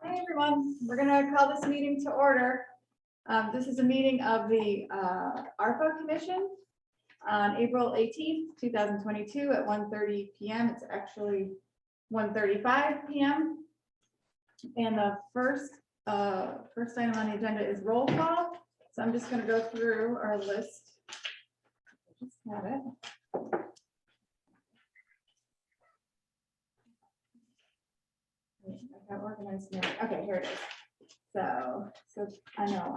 Hi, everyone. We're going to call this meeting to order. This is a meeting of the Arpa Commission on April 18th, 2022 at 1:30 p.m. It's actually 1:35 p.m. And the first item on the agenda is roll call. So I'm just going to go through our list. Just have it. I got organized now. Okay, here it is. So I know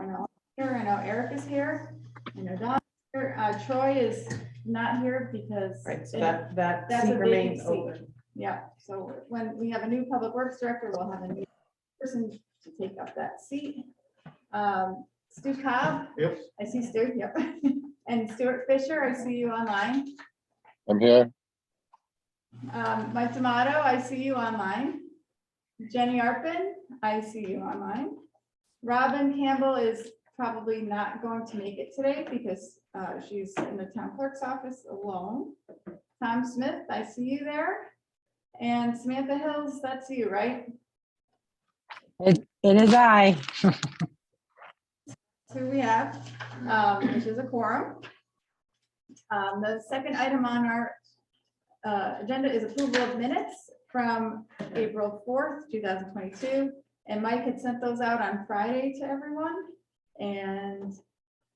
Eric is here. I know Don is here. Troy is not here because Right, so that that's seat a remains vacancy. open. Yeah, so when we have a new public works director, we'll have a new person to take up that seat. Stu Cobb. Yep. I see Stu, yep. And Stuart Fisher, I see you online. I'm here. Mike D'Amato, I see you online. Jenny Arpin, I see you online. Robin Campbell is probably not going to make it today because she's in the town clerk's office alone. Tom Smith, I see you there. And Samantha Hills, that's you, right? It is I. That's who we have, which is a quorum. The second item on our agenda is approval of minutes from April 4th, 2022. And Mike had sent those out on Friday to everyone. And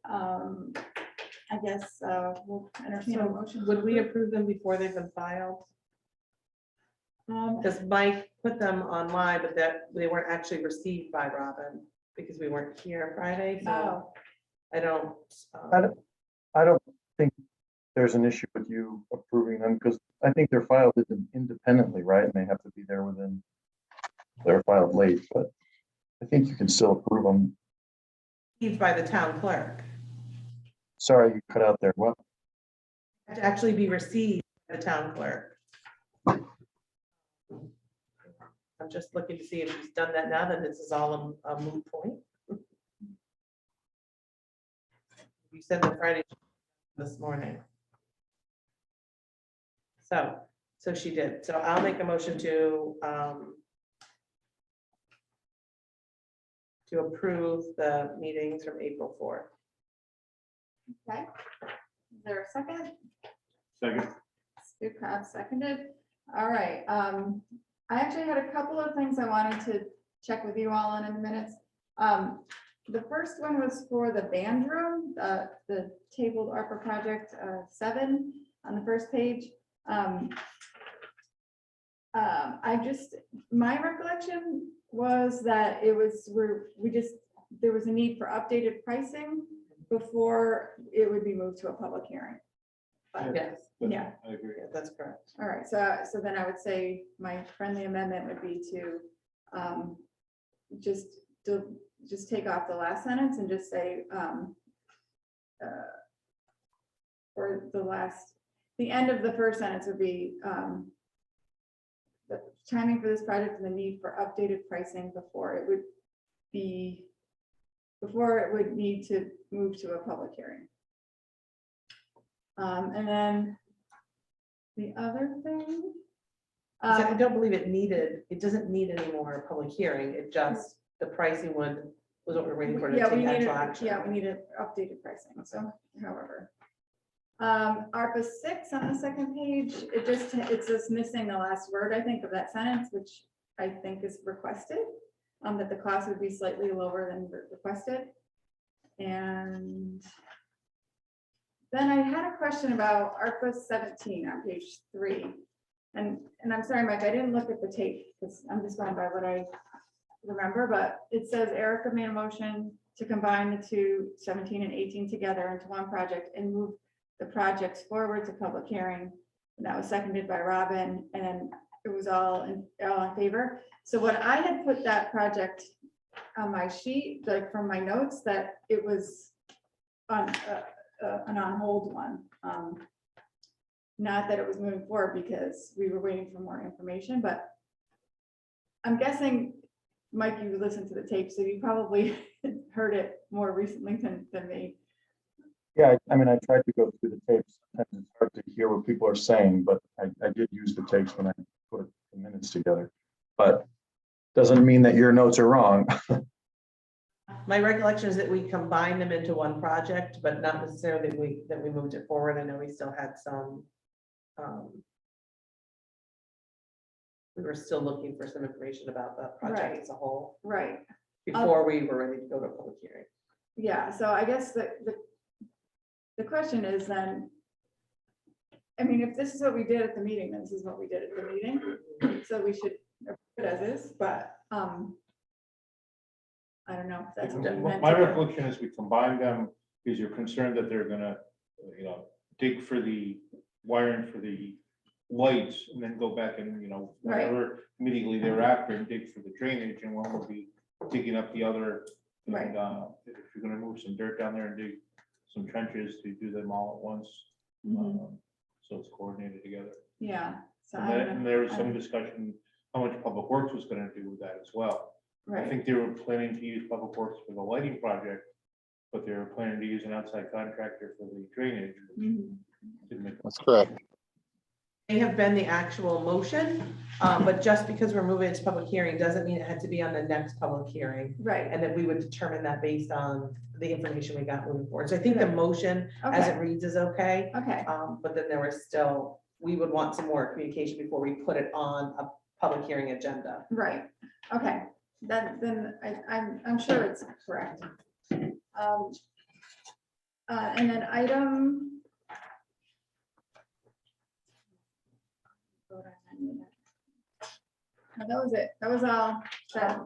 I guess we'll entertain a So motion. would we approve them before they've been filed? Because Mike put them online, but that they weren't actually received by Robin because we weren't here Friday, so Oh, I don't. I don't think there's an issue with you approving them because I think they're filed independently, right? And they have to be there within, they're filed late, but I think you can still approve them. Received by the town clerk. Sorry, you cut out there. What? Have to actually be received by the town clerk. I'm just looking to see if he's done that now, then this is all a moot point. You said that Friday this morning. So she did. So I'll make a motion to approve the meetings from April 4th. okay. Is there a second? Second. Stu Cobb seconded. All right. I actually had a couple of things I wanted to check with you all on in the minutes. The first one was for the band room, the tabled Arpa project 7 on the first page. My recollection was that it was there was a need for updated pricing before it would be moved to a public hearing. But, Yes, yeah. I agree. yeah, that's correct. All right, so then I would say my friendly amendment would be to just take off the last sentence and just say or the end of the first sentence would be the timing for this project and the need for updated pricing before it would need to move to a public hearing. And then the other thing. I don't believe it doesn't need any more public hearing. It just, the pricing was what we're waiting for to Yeah, take we needed, actual action. yeah, we needed updated pricing, so however. ARPA 6 on the second page, it's just missing the last word, I think, of that sentence, which I think is requested, that the cost would be slightly lower than requested. And then I had a question about ARPA 17 on page 3. And I'm sorry, Mike, I didn't look at the tape because I'm just going by what I remember, but it says Erica made a motion to combine the two 17 and 18 together into one project and move the projects forward to public hearing. And that was seconded by Robin, and it was all in favor. So what I had put that project on my sheet, like from my notes, that it was on an on hold one. Not that it was moving forward because we were waiting for more information, but I'm guessing, Mike, you listened to the tape, so you probably heard it more recently than me. Yeah, I mean, I tried to go through the tapes. Sometimes it's hard to hear what people are saying, but I did use the tapes when I put the minutes together. But Doesn't mean that your notes are wrong. My recollection is that we combined them into one project, but not necessarily that we moved it forward. I know we still had some. We were still looking for some information about the project Right. as a whole Right, before we were ready to go to public hearing. yeah, so I guess the question is then, I mean, if this is what we did at the meeting, then this is what we did at the meeting, so we should approve it as is, but, I don't know if that's what we meant My to do. recollection is we combined them because you're concerned that they're gonna, dig for the wiring for the lights and then go back and, Right. whatever immediately thereafter and dig for the drainage, and one will be digging up the other. And, Right. if you're gonna move some dirt down there and dig some trenches to do them all at once, Mhm. so it's coordinated together. Yeah, so And I then, don't and know. there was I some don't- discussion how much Public Works was gonna do with that as well. I Right, think they were planning to use Public Works for the lighting project, but they were planning to use an outside contractor for the drainage. Which mhm. didn't make That's correct. May have been the actual motion, but just because we're moving it to public hearing doesn't mean it had to be on the next public hearing. Right, And that we would determine that based on the information we got moving forward. So I think the motion as it okay, reads is okay. okay, But then there was still, we would want some more communication before we put it on a public hearing agenda. right, okay, then I'm sure it's correct. And then item. No, that was it, that was all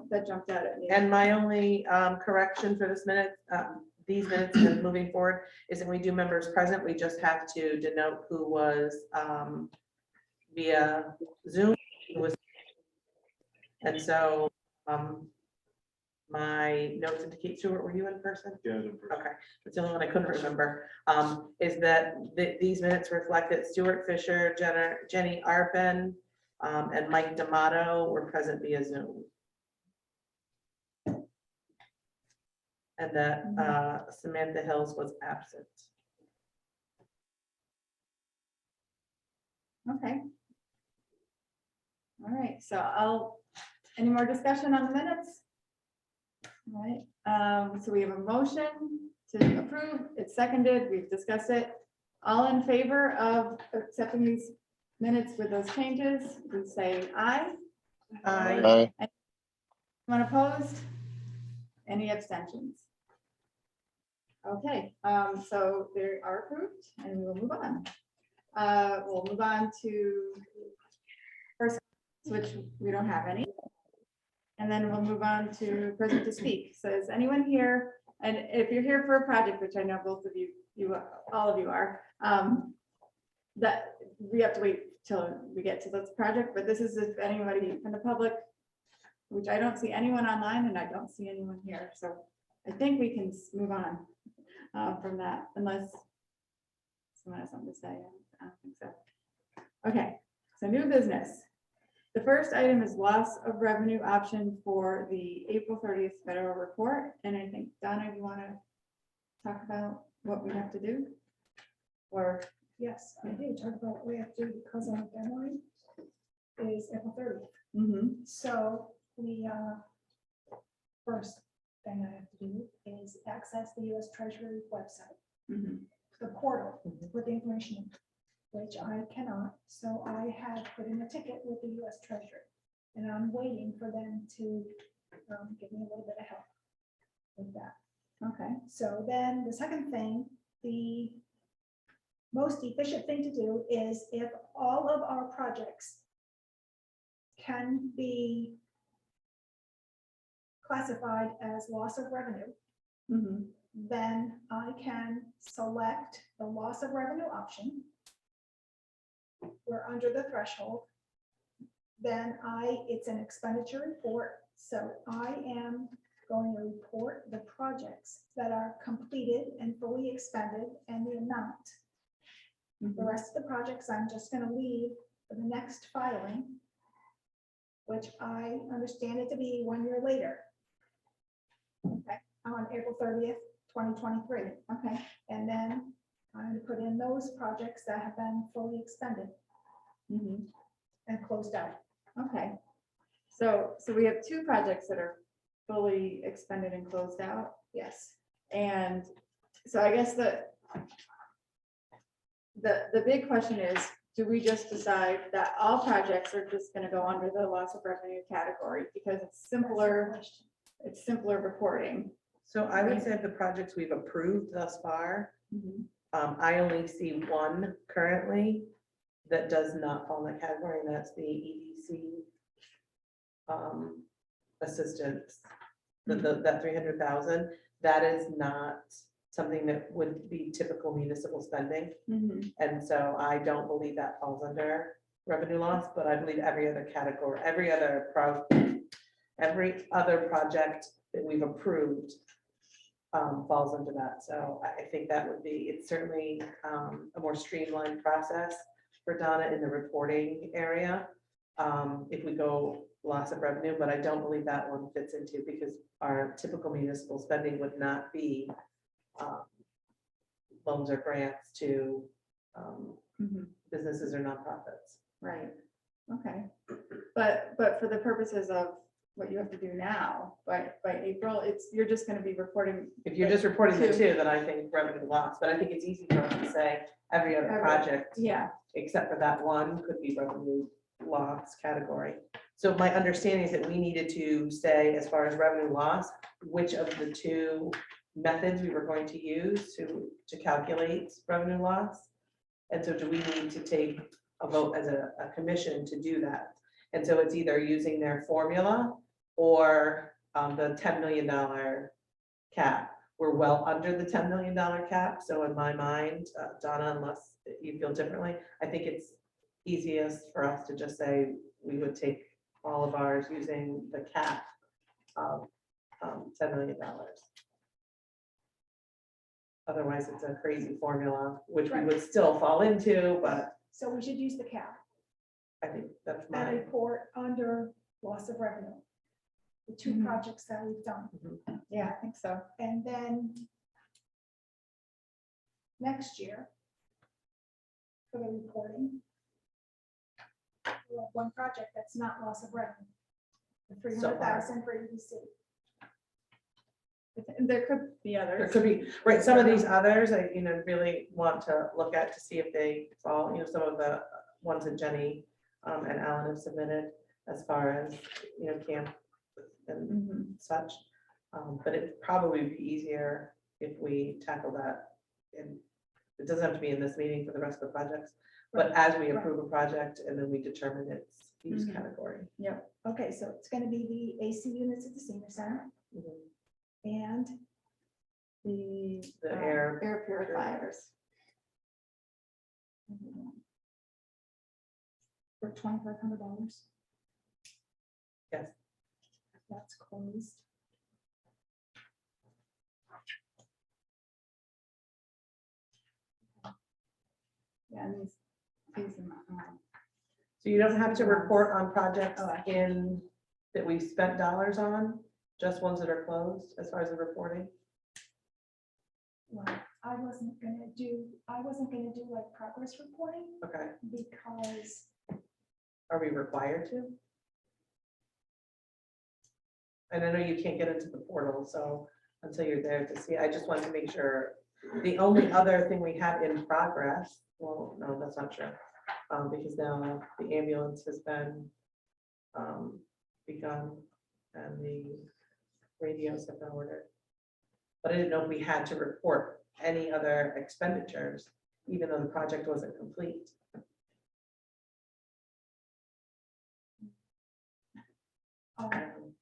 that jumped out at me. And my only correction for this minute, these minutes and moving forward is that we do members present, we just have to denote who was via Zoom. Who was, and so my notes indicate, Stuart, were you in person? Yeah, Okay, that's the only one I couldn't remember, is that these minutes reflect that Stuart Fisher, Jenny Arpan, and Mike D'Amato were present via Zoom. And that Samantha Hills was absent. Okay. All right, so any more discussion on the minutes? All right, so we have a motion to approve, it's seconded, we've discussed it. All in favor of accepting these minutes with those changes, please say aye. Aye. Aye. Anyone opposed? Any abstentions? Okay, so they are approved and we will move on. We'll move on to first, which we don't have any. And then we'll move on to present to speak. So is anyone here? And if you're here for a project, which I know both of you, all of you are, that we have to wait till we get to this project, but this is if anybody from the public, which I don't see anyone online and I don't see anyone here. So I think we can move on from that unless someone has something to say. I don't think so. Okay, so new business. The first item is loss of revenue option for the April 30th federal report. And I think, Donna, you want to talk about what we have to do? Or, Yes, I do talk about what we have to do because our deadline is April 30th. mhm, So we, first thing I have to do is access the US Treasury website, mhm, the portal with the information, in, which I cannot. So I have put in a ticket with the US Treasury and I'm waiting for them to give me a little bit of help with that. okay, So then the second thing, the most efficient thing to do is if all of our projects can be classified as loss of revenue, mhm, then I can select the loss of revenue option. We're under the threshold. Then it's an expenditure report. So I am going to report the projects that are completed and fully expended and the amount. The mhm. rest of the projects, I'm just gonna leave for the next filing, which I understand it to be 1 year later. Okay, on April 30th, 2023. Okay, And then I'm gonna put in those projects that have been fully expended mhm, and closed out. okay. So we have two projects that are fully expended and closed out. Yes, And so I guess the big question is, do we just decide that all projects are just gonna go under the loss of revenue category because it's simpler, it's simpler reporting? So I would say of the projects we've approved thus far, I only see one currently that does not fall in that category, and that's the EDC assistance, that 300,000. That is not something that would be typical municipal spending. Mhm. And so I don't believe that falls under revenue loss, but I believe every other category, every other project that we've approved falls into that. So I think that would be, it's certainly a more streamlined process for Donna in the reporting area. If we go loss of revenue, but I don't believe that one fits into, because our typical municipal spending would not be loans or grants to Mhm. businesses or nonprofits. Right, okay. But for the purposes of what you have to do now, by April, you're just gonna be reporting. If you're just reporting the Two. two, then I think revenue loss, but I think it's easy for us to say every other Every- project, Yeah, except for that one, could be revenue loss category. So my understanding is that we needed to say, as far as revenue loss, which of the two methods we were going to use to calculate revenue loss. And so do we need to take a vote as a commission to do that? And so it's either using their formula or the $10 million cap. We're well under the $10 million cap. So in my mind, Donna, unless you feel differently, I think it's easiest for us to just say we would take all of ours using the cap of $10 million. Otherwise, it's a crazy formula, which we would still fall into, but so we should use the cap I think that's and my. report under loss of revenue. The two Mhm. projects that we've done. yeah, I think so. And then next year, for the reporting, we'll have one project that's not loss of revenue. The 300,000 for EDC. There could be There others. could be, right, some of these others, I, really want to look at to see if they fall, some of the ones that Jenny and Alan have submitted as far as, camp and Mhm. such. But it'd probably be easier if we tackle that. And it doesn't have to be in this meeting for the rest of the projects, but as we approve a project and then we determine its use Mhm. category. Okay, so it's gonna be the AC units at the senior center Mhm. and The The air purifiers. for $2,500. Yes. That's closed. Yeah, and these, So you don't have to report on projects Oh, I- that we spent dollars on, just ones that are closed as far as the reporting. Well, I wasn't gonna do like progress reporting Okay, because are we required to? And I know you can't get into the portal, so until you're there to see, I just wanted to make sure. The only other thing we have in progress, well, no, that's not true. Because now the ambulance has been begun and the radios have been ordered. But I didn't know if we had to report any other expenditures, even though the project wasn't complete.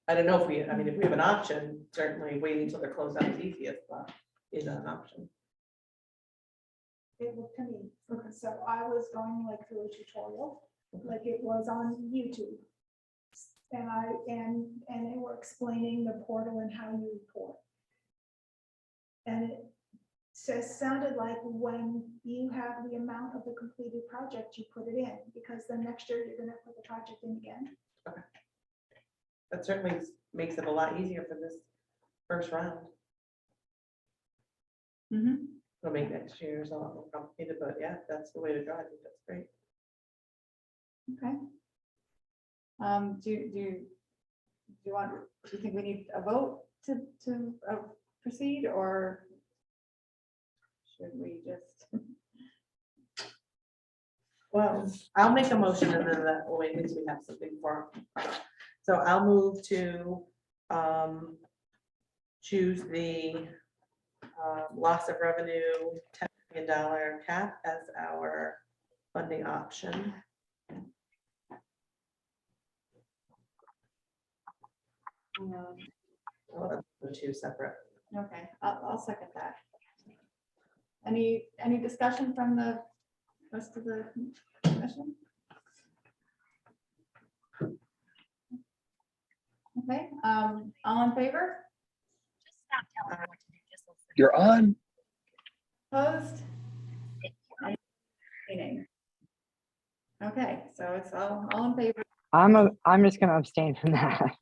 I don't know if we, if we have an option, certainly waiting until they're closed out is easiest, but is that an option? it looked to me, so I was going like through a tutorial, like it was on YouTube. And they were explaining the portal and how you report. And it sounded like when you have the amount of the completed project, you put it in, because then next year you're gonna put the project in again. That certainly makes it a lot easier for this first round. Mhm. It'll make next year's a lot more complicated, but yeah, that's the way to go. I think that's great. Okay. Do do you think we need a vote to proceed, or should we just? Well, I'll make a motion and then that way at least we have something for. So I'll move to choose the loss of revenue $10 million cap as our funding option. Well, the two separate. Okay, I'll second that. Any discussion from the rest of the commission? Okay, all in favor? You're on. Opposed? Abstaining. Okay, so it's all in favor. I'm just gonna abstain from that.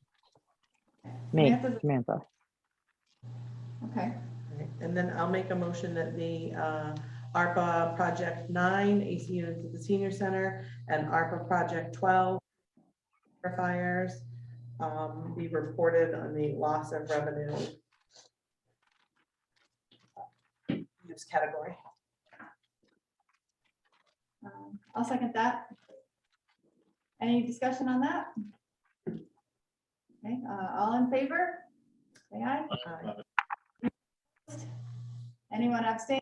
Me, Samantha's- Samantha. Okay, Right, and then I'll make a motion that the ARPA Project 9, AC units at the senior center, and ARPA Project 12 fires be reported on the loss of revenue use category. I'll second that. Any discussion on that? Okay, all in favor? Say aye. Anyone abstain?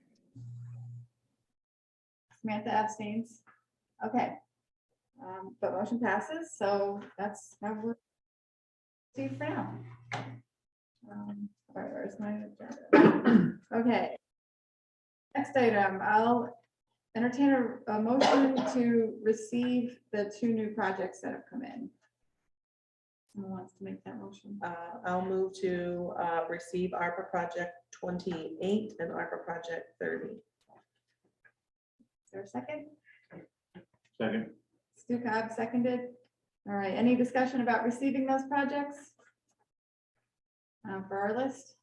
Samantha abstains. Okay. But motion passes, so that's how we're see for now. Where's my agenda? Okay. Next item, I'll entertain a motion to receive the 2 new projects that have come in. Someone wants to make that motion? I'll move to receive ARPA Project 28 and ARPA Project 30. Is there a second? Second. Stu Cobb seconded. All right, any discussion about receiving those projects? For our list?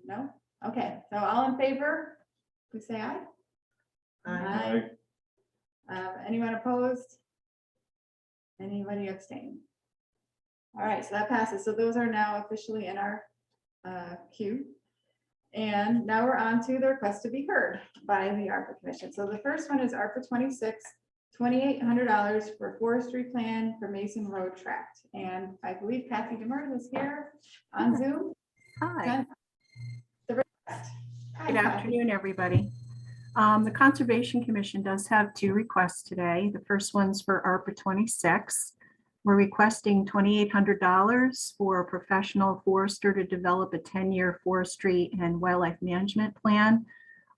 No? Okay, so all in favor, please say aye. Aye. Anyone opposed? Anybody abstain? All right, so that passes. So those are now officially in our queue. And now we're on to the request to be heard by the ARPA Commission. So the first one is ARPA 26, $2,800 for forestry plan for Mason Road tract. And I believe Kathy Demers is here on Zoom. Hi, The request. Hi, good Kathy. afternoon, everybody. The Conservation Commission does have 2 requests today. The first one's for ARPA 26. We're requesting $2,800 for a professional forester to develop a 10-year forestry and wildlife management plan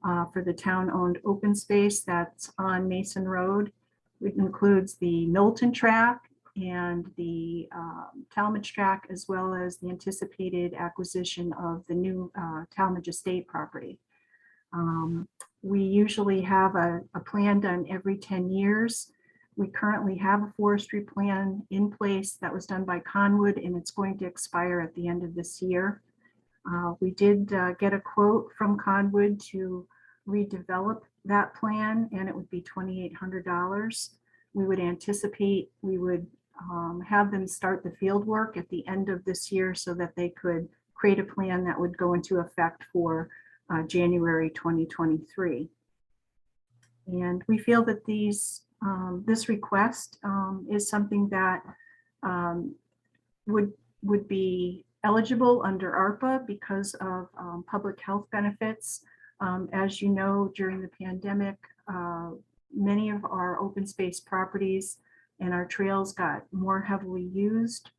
for the town-owned open space that's on Mason Road. It includes the Milton track and the Talmadge track, as well as the anticipated acquisition of the new Talmadge Estate property. We usually have a plan done every 10 years. We currently have a forestry plan in place that was done by Conwood, and it's going to expire at the end of this year. We did get a quote from Conwood to redevelop that plan, and it would be $2,800. We would anticipate we would have them start the field work at the end of this year so that they could create a plan that would go into effect for January 2023. And we feel that this request is something that would be eligible under ARPA because of public health benefits. As you know, during the pandemic, many of our open space properties and our trails got more heavily used.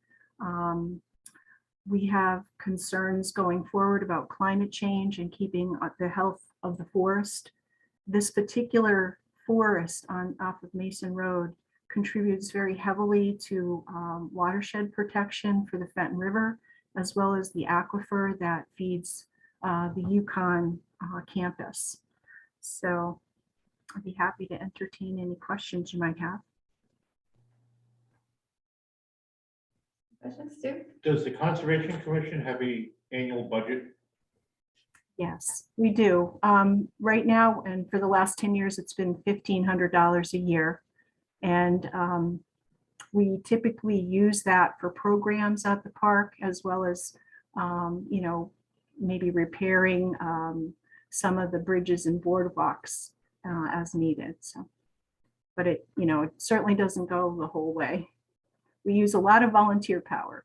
We have concerns going forward about climate change and keeping the health of the forest. This particular forest off of Mason Road contributes very heavily to watershed protection for the Fenton River, as well as the aquifer that feeds the Yukon campus. So I'd be happy to entertain any questions you might have. Questions, Stu? Does the Conservation Commission have a annual budget? Yes, we do. Right now, and for the last 10 years, it's been $1,500 a year. And We typically use that for programs at the park as well as, maybe repairing some of the bridges and boardwalks as needed. So, but it certainly doesn't go the whole way. We use a lot of volunteer power.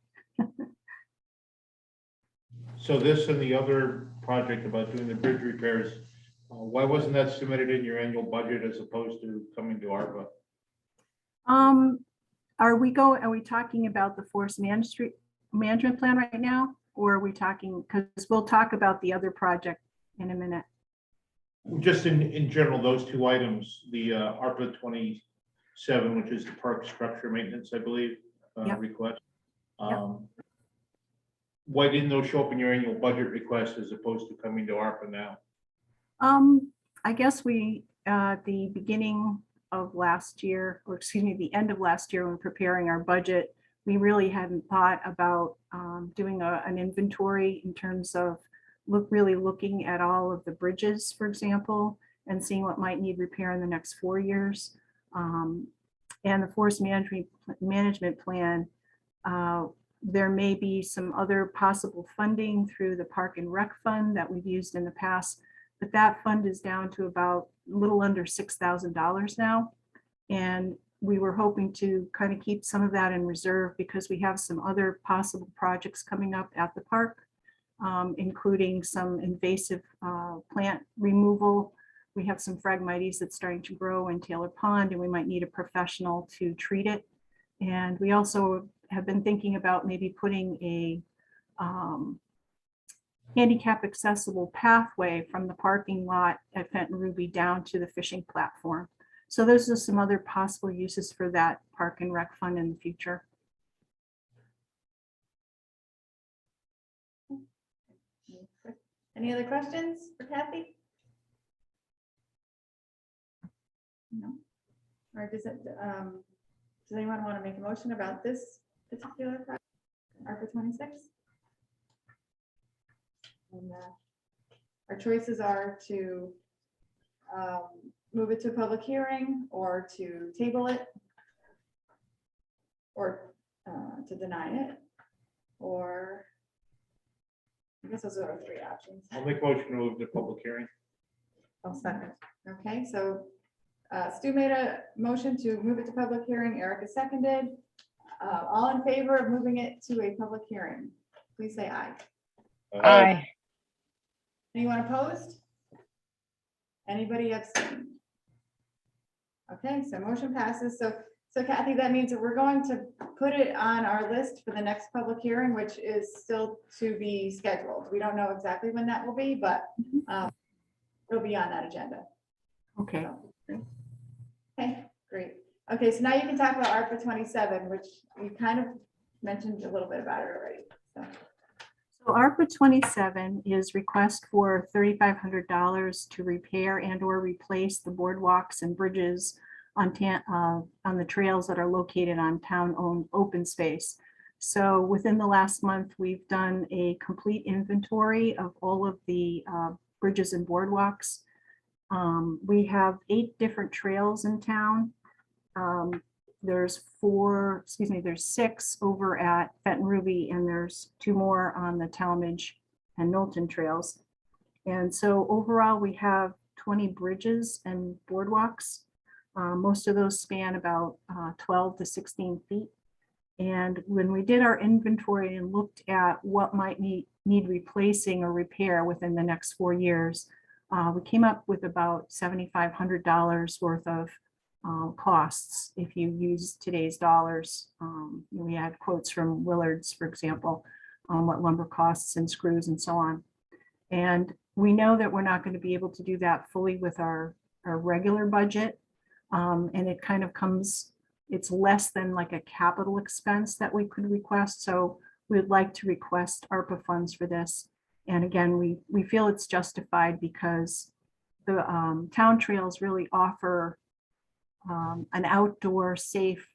So this and the other project about doing the bridge repairs, why wasn't that submitted in your annual budget as opposed to coming to ARPA? Are we talking about the forest management plan right now? Or are we talking, because we'll talk about the other project in a minute. Just in general, those two items, the ARPA 27, which is the park structure maintenance, I believe, Yep. request. Yep. Why didn't those show up in your annual budget request as opposed to coming to ARPA now? I guess we, at the beginning of last year, or excuse me, the end of last year, when preparing our budget, we really hadn't thought about doing an inventory in terms of really looking at all of the bridges, for example, and seeing what might need repair in the next 4 years. And the forest management plan, there may be some other possible funding through the Park and Rec Fund that we've used in the past, but that fund is down to about a little under $6,000 now. And we were hoping to kind of keep some of that in reserve because we have some other possible projects coming up at the park, including some invasive plant removal. We have some Phragmites that's starting to grow in Taylor Pond, and we might need a professional to treat it. And we also have been thinking about maybe putting a handicap accessible pathway from the parking lot at Fenton Ruby down to the fishing platform. So those are some other possible uses for that Park and Rec Fund in the future. Any other questions for Kathy? No? Or does anyone want to make a motion about this particular project, ARPA 26? And our choices are to move it to a public hearing, or to table it, or to deny it, or I guess those are our three options. I'll make a motion to move to public hearing. I'll second. Okay, so Stu made a motion to move it to public hearing. Erica seconded. All in favor of moving it to a public hearing, please say aye. Aye. Anyone opposed? Anybody abstain? Okay, so motion passes. So Kathy, that means that we're going to put it on our list for the next public hearing, which is still to be scheduled. We don't know exactly when that will be, but it'll be on that agenda. Okay. Okay, great. Okay, so now you can talk about ARPA 27, which you kind of mentioned a little bit about it already. So ARPA 27 is request for $3,500 to repair and or replace the boardwalks and bridges on the trails that are located on town-owned open space. So within the last month, we've done a complete inventory of all of the bridges and boardwalks. We have 8 different trails in town. There's 6 over at Fenton Ruby, and there's 2 more on the Talmadge and Knowlton trails. And so overall, we have 20 bridges and boardwalks. Most of those span about 12 to 16 feet. And when we did our inventory and looked at what might need replacing or repair within the next 4 years, we came up with about $7,500 worth of costs. If you use today's dollars, we had quotes from Willard's, for example, on what lumber costs and screws and so on. And we know that we're not going to be able to do that fully with our regular budget. And it kind of it's less than like a capital expense that we could request. So we'd like to request ARPA funds for this. And again, we feel it's justified because the town trails really offer an outdoor safe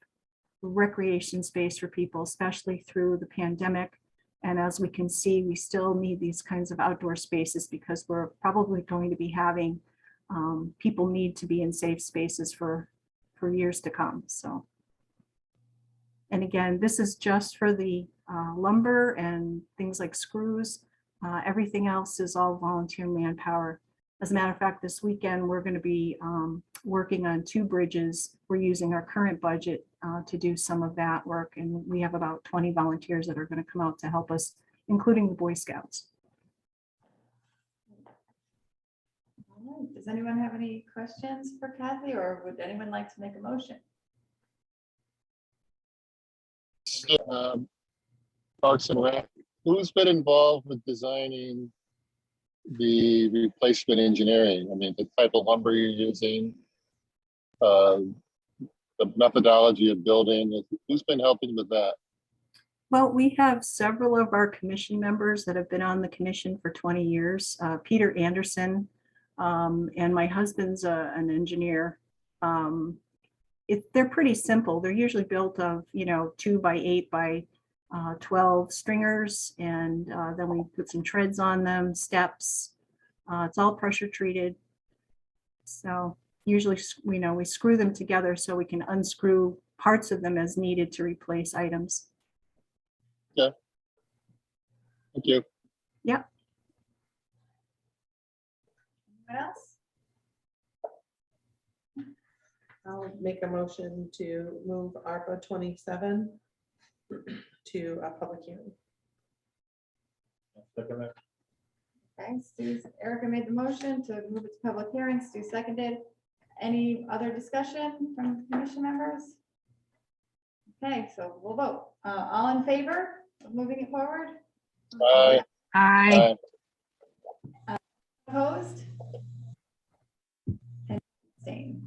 recreation space for people, especially through the pandemic. And as we can see, we still need these kinds of outdoor spaces because we're probably going to be having people need to be in safe spaces for years to come. So And again, this is just for the lumber and things like screws. Everything else is all volunteer manpower. As a matter of fact, this weekend, we're going to be working on 2 bridges. We're using our current budget to do some of that work. And we have about 20 volunteers that are going to come out to help us, including the Boy Scouts. All right. Does anyone have any questions for Kathy, or would anyone like to make a motion? Parks and Rec, who's been involved with designing the replacement engineering? I mean, the type of lumber you're using, the methodology of building, who's been helping with that? Well, we have several of our commission members that have been on the commission for 20 years. Peter Anderson, and my husband's an engineer. They're pretty simple. They're usually built of, 2 by 8 by 12 stringers, and then we put some treads on them, steps. It's all pressure treated. So usually, we screw them together so we can unscrew parts of them as needed to replace items. Thank you. Yep. Anyone else? I'll make a motion to move ARPA 27 to a public hearing. Second that. Okay, Erica made the motion to move it to public hearing. Stu seconded. Any other discussion from commission members? Okay, so we'll vote. All in favor of moving it forward? Bye. Aye. Opposed? And abstained.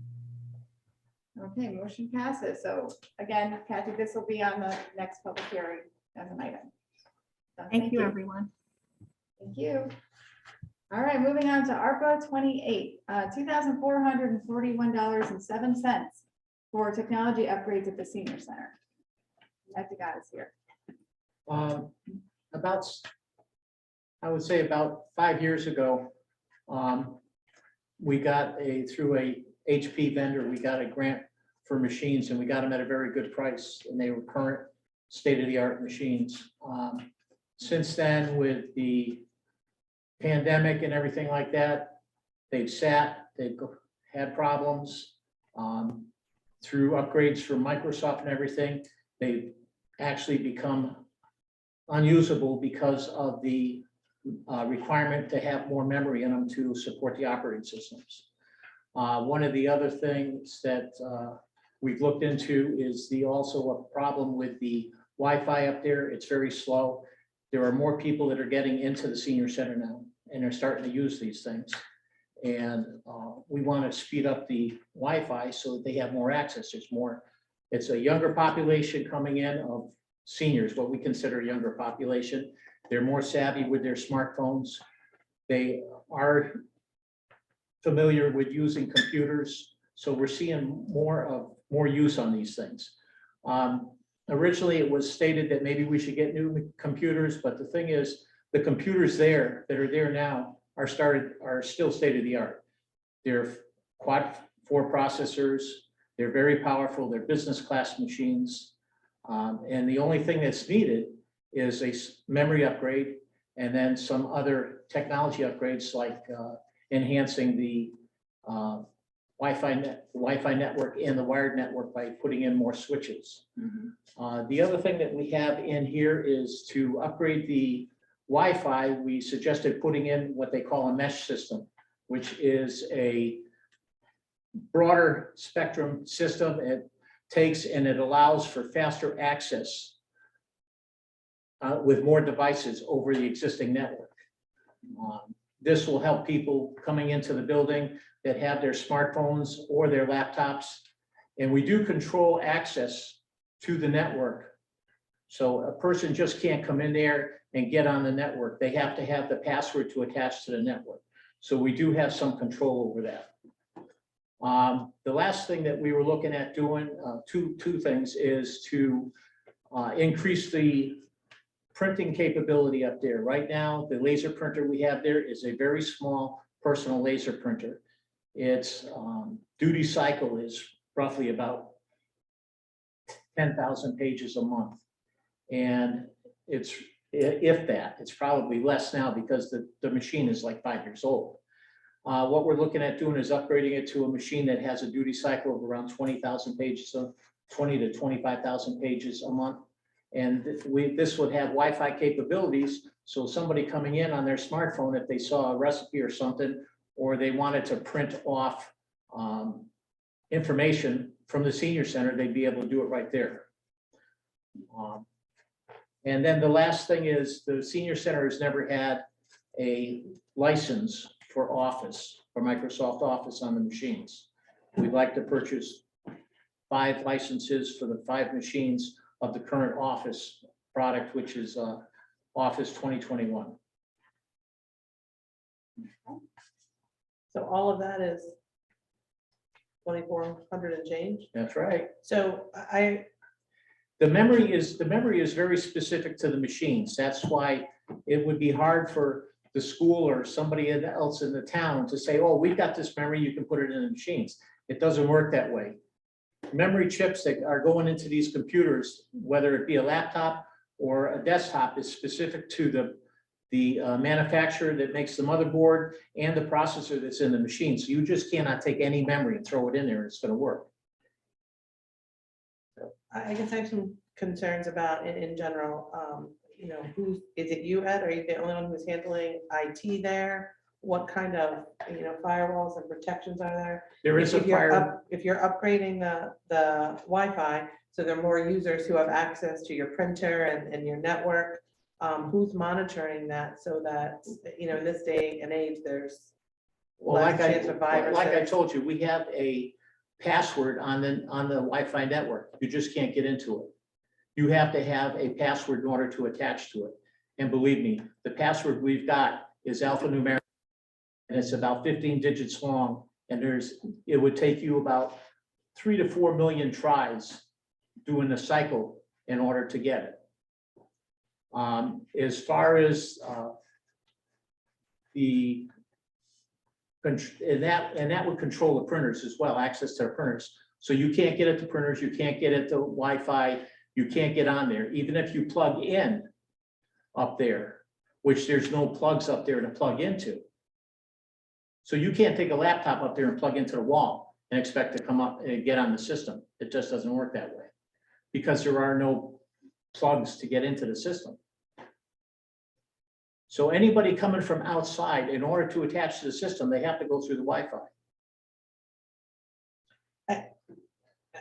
Okay, motion passes. So again, Kathy, this will be on the next public hearing as an item. So Thank you, everyone. Thank you. All right, moving on to ARPA 28, $2,441.07 for technology upgrades at the senior center. Kathy got us here. About, I would say about 5 years ago, we got through a HP vendor, we got a grant for machines, and we got them at a very good price, and they were current state-of-the-art machines. Since then, with the pandemic and everything like that, they've had problems. Through upgrades from Microsoft and everything, they've actually become unusable because of the requirement to have more memory in them to support the operating systems. One of the other things that we've looked into is also a problem with the Wi-Fi up there. It's very slow. There are more people that are getting into the senior center now, and they're starting to use these things. And we want to speed up the Wi-Fi so that they have more access. It's a younger population coming in of seniors, what we consider a younger population. They're more savvy with their smartphones. They are familiar with using computers. So we're seeing more use on these things. Originally, it was stated that maybe we should get new computers, but the thing is, the computers that are there now are still state-of-the-art. They're quad 4 processors. They're very powerful. They're business class machines. And the only thing that's needed is a memory upgrade and then some other technology upgrades like enhancing the Wi-Fi network and the wired network by putting in more switches. The other thing that we have in here is to upgrade the Wi-Fi. We suggested putting in what they call a mesh system, which is a broader spectrum system. It takes and it allows for faster access with more devices over the existing network. This will help people coming into the building that have their smartphones or their laptops. And we do control access to the network. So a person just can't come in there and get on the network. They have to have the password to attach to the network. So we do have some control over that. The last thing that we were looking at doing, two things, is to increase the printing capability up there. Right now, the laser printer we have there is a very small personal laser printer. Its duty cycle is roughly about 10,000 pages a month. And it's, if that, it's probably less now because the machine is like 5 years old. What we're looking at doing is upgrading it to a machine that has a duty cycle of around 20,000 pages, so 20 to 25,000 pages a month. And this would have Wi-Fi capabilities, so somebody coming in on their smartphone, if they saw a recipe or something, or they wanted to print off information from the senior center, they'd be able to do it right there. And then the last thing is the senior center has never had a license for Office, for Microsoft Office on the machines. We'd like to purchase 5 licenses for the 5 machines of the current Office product, which is Office 2021. So all of that is 2,400 and change. That's right. So The memory is very specific to the machines. That's why it would be hard for the school or somebody else in the town to say, oh, we've got this memory, you can put it in the machines. It doesn't work that way. Memory chips that are going into these computers, whether it be a laptop or a desktop, is specific to the manufacturer that makes the motherboard and the processor that's in the machine. So you just cannot take any memory and throw it in there and it's going to work. I guess I have some concerns about, in general, you know, is it you, Ed? Are you the only one who's handling IT there? What kind of, you know, firewalls and protections are there? There is a If you're fire. if you're upgrading the Wi-Fi, so there are more users who have access to your printer and your network, who's monitoring that so that, you know, in this day and age, there's Well, less chance of viruses? like I told you, we have a password on the Wi-Fi network. You just can't get into it. You have to have a password in order to attach to it. And believe me, the password we've got is alphanumeric, and it's about 15 digits long. And it would take you about 3 to 4 million tries doing the cycle in order to get it. As far as and that would control the printers as well, access to the printers. So you can't get at the printers, you can't get at the Wi-Fi, you can't get on there, even if you plug in up there, which there's no plugs up there to plug into. So you can't take a laptop up there and plug into the wall and expect to come up and get on the system. It just doesn't work that way because there are no plugs to get into the system. So anybody coming from outside, in order to attach to the system, they have to go through the Wi-Fi.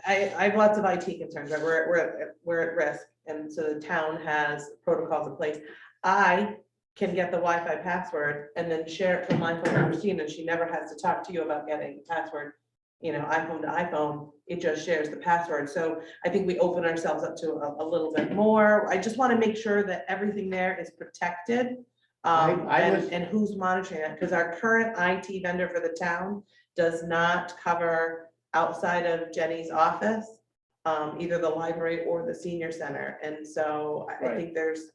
I have lots of IT concerns, right? We're at risk, and so the town has protocols in place. I can get the Wi-Fi password and then share it from my phone to Christine, and she never has to talk to you about getting the password. You know, iPhone to iPhone, it just shares the password. So I think we open ourselves up to a little bit more. I just want to make sure that everything there is protected. And who's monitoring that? Because our current IT vendor for the town does not cover outside of Jenny's office, either the library or the senior center. And so I think there's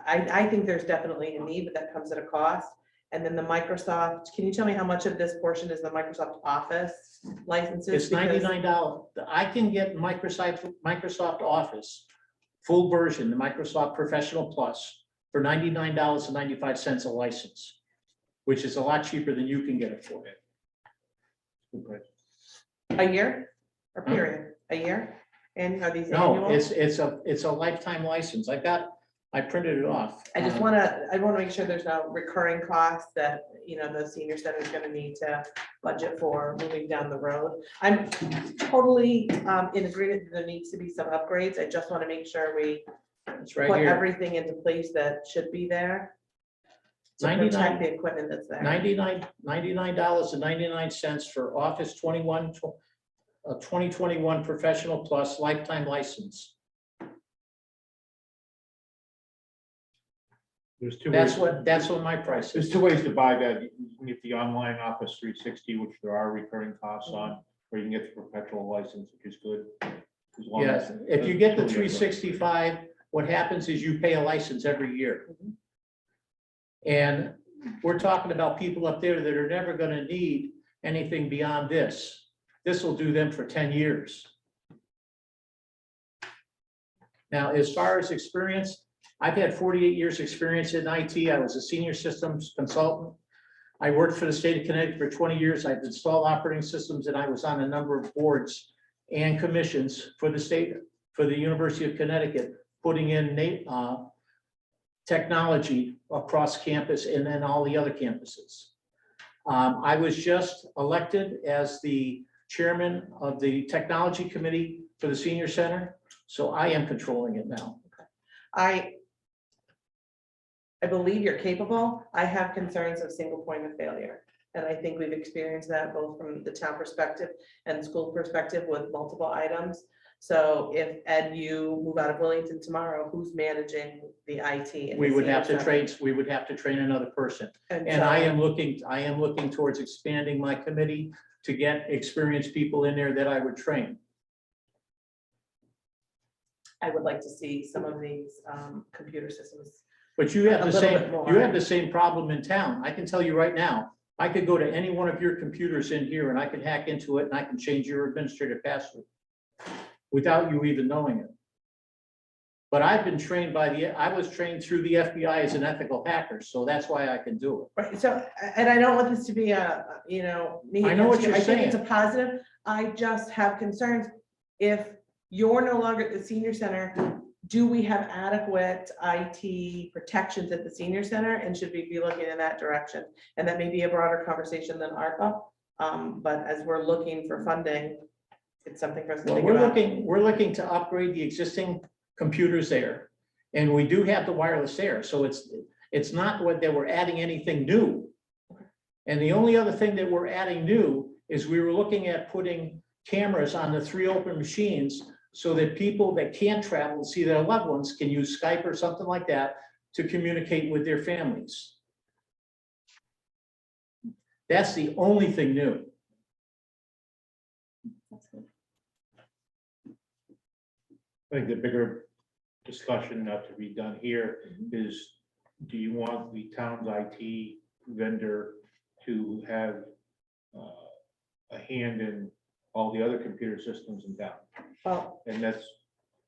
I think there's definitely a need, but that comes at a cost. And then the Microsoft, can you tell me how much of this portion is the Microsoft Office licenses? It's $99. I can get Microsoft Office, full version, the Microsoft Professional Plus, for $99.95 a license, which is a lot cheaper than you can get it for. A year or period? A year? And are these No, annual? it's a lifetime license. I printed it off. I want to make sure there's no recurring costs that, you know, the senior center is going to need to budget for moving down the road. I'm totally in agreement that there needs to be some upgrades. I just want to make sure we It's right put here. everything into place that should be there to protect the equipment that's there. $99.99 for Office 2021 Professional Plus lifetime license. There's two That's ways. what my price There's is. 2 ways to buy that. You can get the online Office 360, which there are recurring costs on, or you can get the perpetual license, which is good. as long Yes, as- if you get the until you 365, what happens is you pay a license every year. And we're talking about people up there that are never gonna need anything beyond this. This will do them for 10 years. Now, as far as experience, I've had 48 years' experience in IT. I was a senior systems consultant. I worked for the state of Connecticut for 20 years. I've installed operating systems, and I was on a number of boards and commissions for the state, for the University of Connecticut, putting in technology across campus and then all the other campuses. I was just elected as the chairman of the technology committee for the senior center, so I am controlling it now. I believe you're capable. I have concerns of single point of failure. And I think we've experienced that both from the town perspective and school perspective with multiple items. So if Ed, you move out of Wellington tomorrow, who's managing the IT? in the We would have to senior center? train, we would have to train another person. And so- I am looking towards expanding my committee to get experienced people in there that I would train. I would like to see some of these computer systems. But you have A the little same, bit more. you have the same problem in town. I can tell you right now, I could go to any one of your computers in here and I can hack into it and I can change your administrative password without you even knowing it. But I've been trained I was trained through the FBI as an ethical hacker, so that's why I can do it. Right, so, and I don't want this to be a, me I know what against you. you're I think it's a saying. positive. I just have concerns. If you're no longer at the senior center, do we have adequate IT protections at the senior center? And should we be looking in that direction? And that may be a broader conversation than ARPA. But as we're looking for funding, it's something for us to Well, think we're about. looking to upgrade the existing computers there. And we do have the wireless there, so it's not what that we're adding anything new. And the only other thing that we're adding new is we were looking at putting cameras on the 3 open machines so that people that can't travel and see their loved ones can use Skype or something like that to communicate with their families. That's the only thing new. That's good. I think the bigger discussion not to be done here is, do you want the town's IT vendor to have a hand in all the other computer systems in town? Well, And that's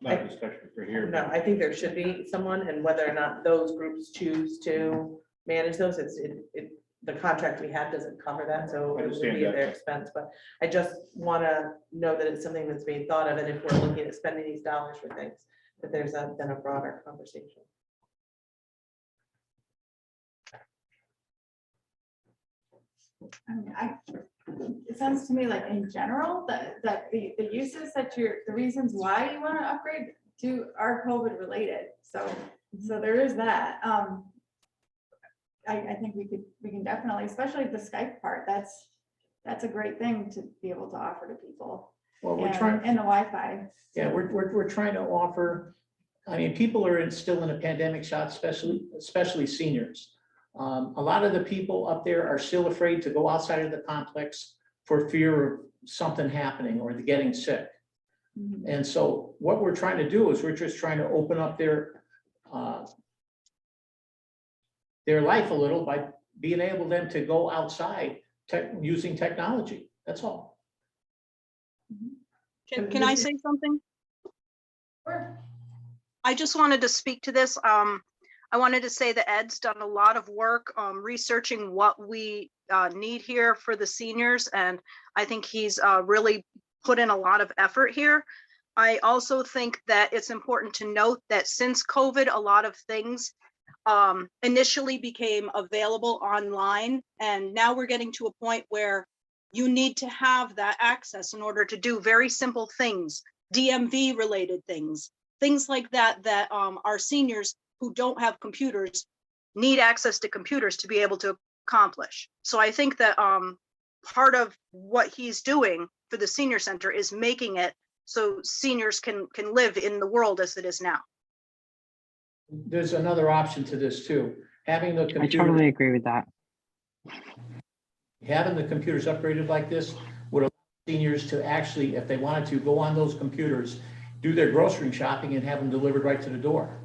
not a discussion for here. no, I think there should be someone, and whether or not those groups choose to manage those, the contract we have doesn't cover that, so it would Understand be at that. their expense, but I just want to know that it's something that's being thought of, and if we're looking at spending these dollars for things, that there's been a broader conversation. I mean, it sounds to me like in general, that the uses that the reasons why you want to upgrade are COVID related. So there is that. I think we can definitely, especially the Skype part, that's a great thing to be able to offer to people. Well, we're And trying. and the Wi-Fi. Yeah, we're trying to offer, I mean, people are still in a pandemic shot, especially seniors. A lot of the people up there are still afraid to go outside of the complex for fear of something happening or getting sick. Mhm. And so what we're trying to do is we're just trying to open up their life a little by being able them to go outside using technology. That's all. Can I say something? Sure. I just wanted to speak to this. I wanted to say that Ed's done a lot of work researching what we need here for the seniors, and I think he's really put in a lot of effort here. I also think that it's important to note that since COVID, a lot of things initially became available online, and now we're getting to a point where you need to have that access in order to do very simple things, DMV related things like that, that our seniors who don't have computers need access to computers to be able to accomplish. So I think that part of what he's doing for the senior center is making it so seniors can live in the world as it is now. There's another option to this too. Having the I computer. totally agree with that. Having the computers upgraded like this would allow seniors to actually, if they wanted to, go on those computers, do their grocery shopping and have them delivered right to the door.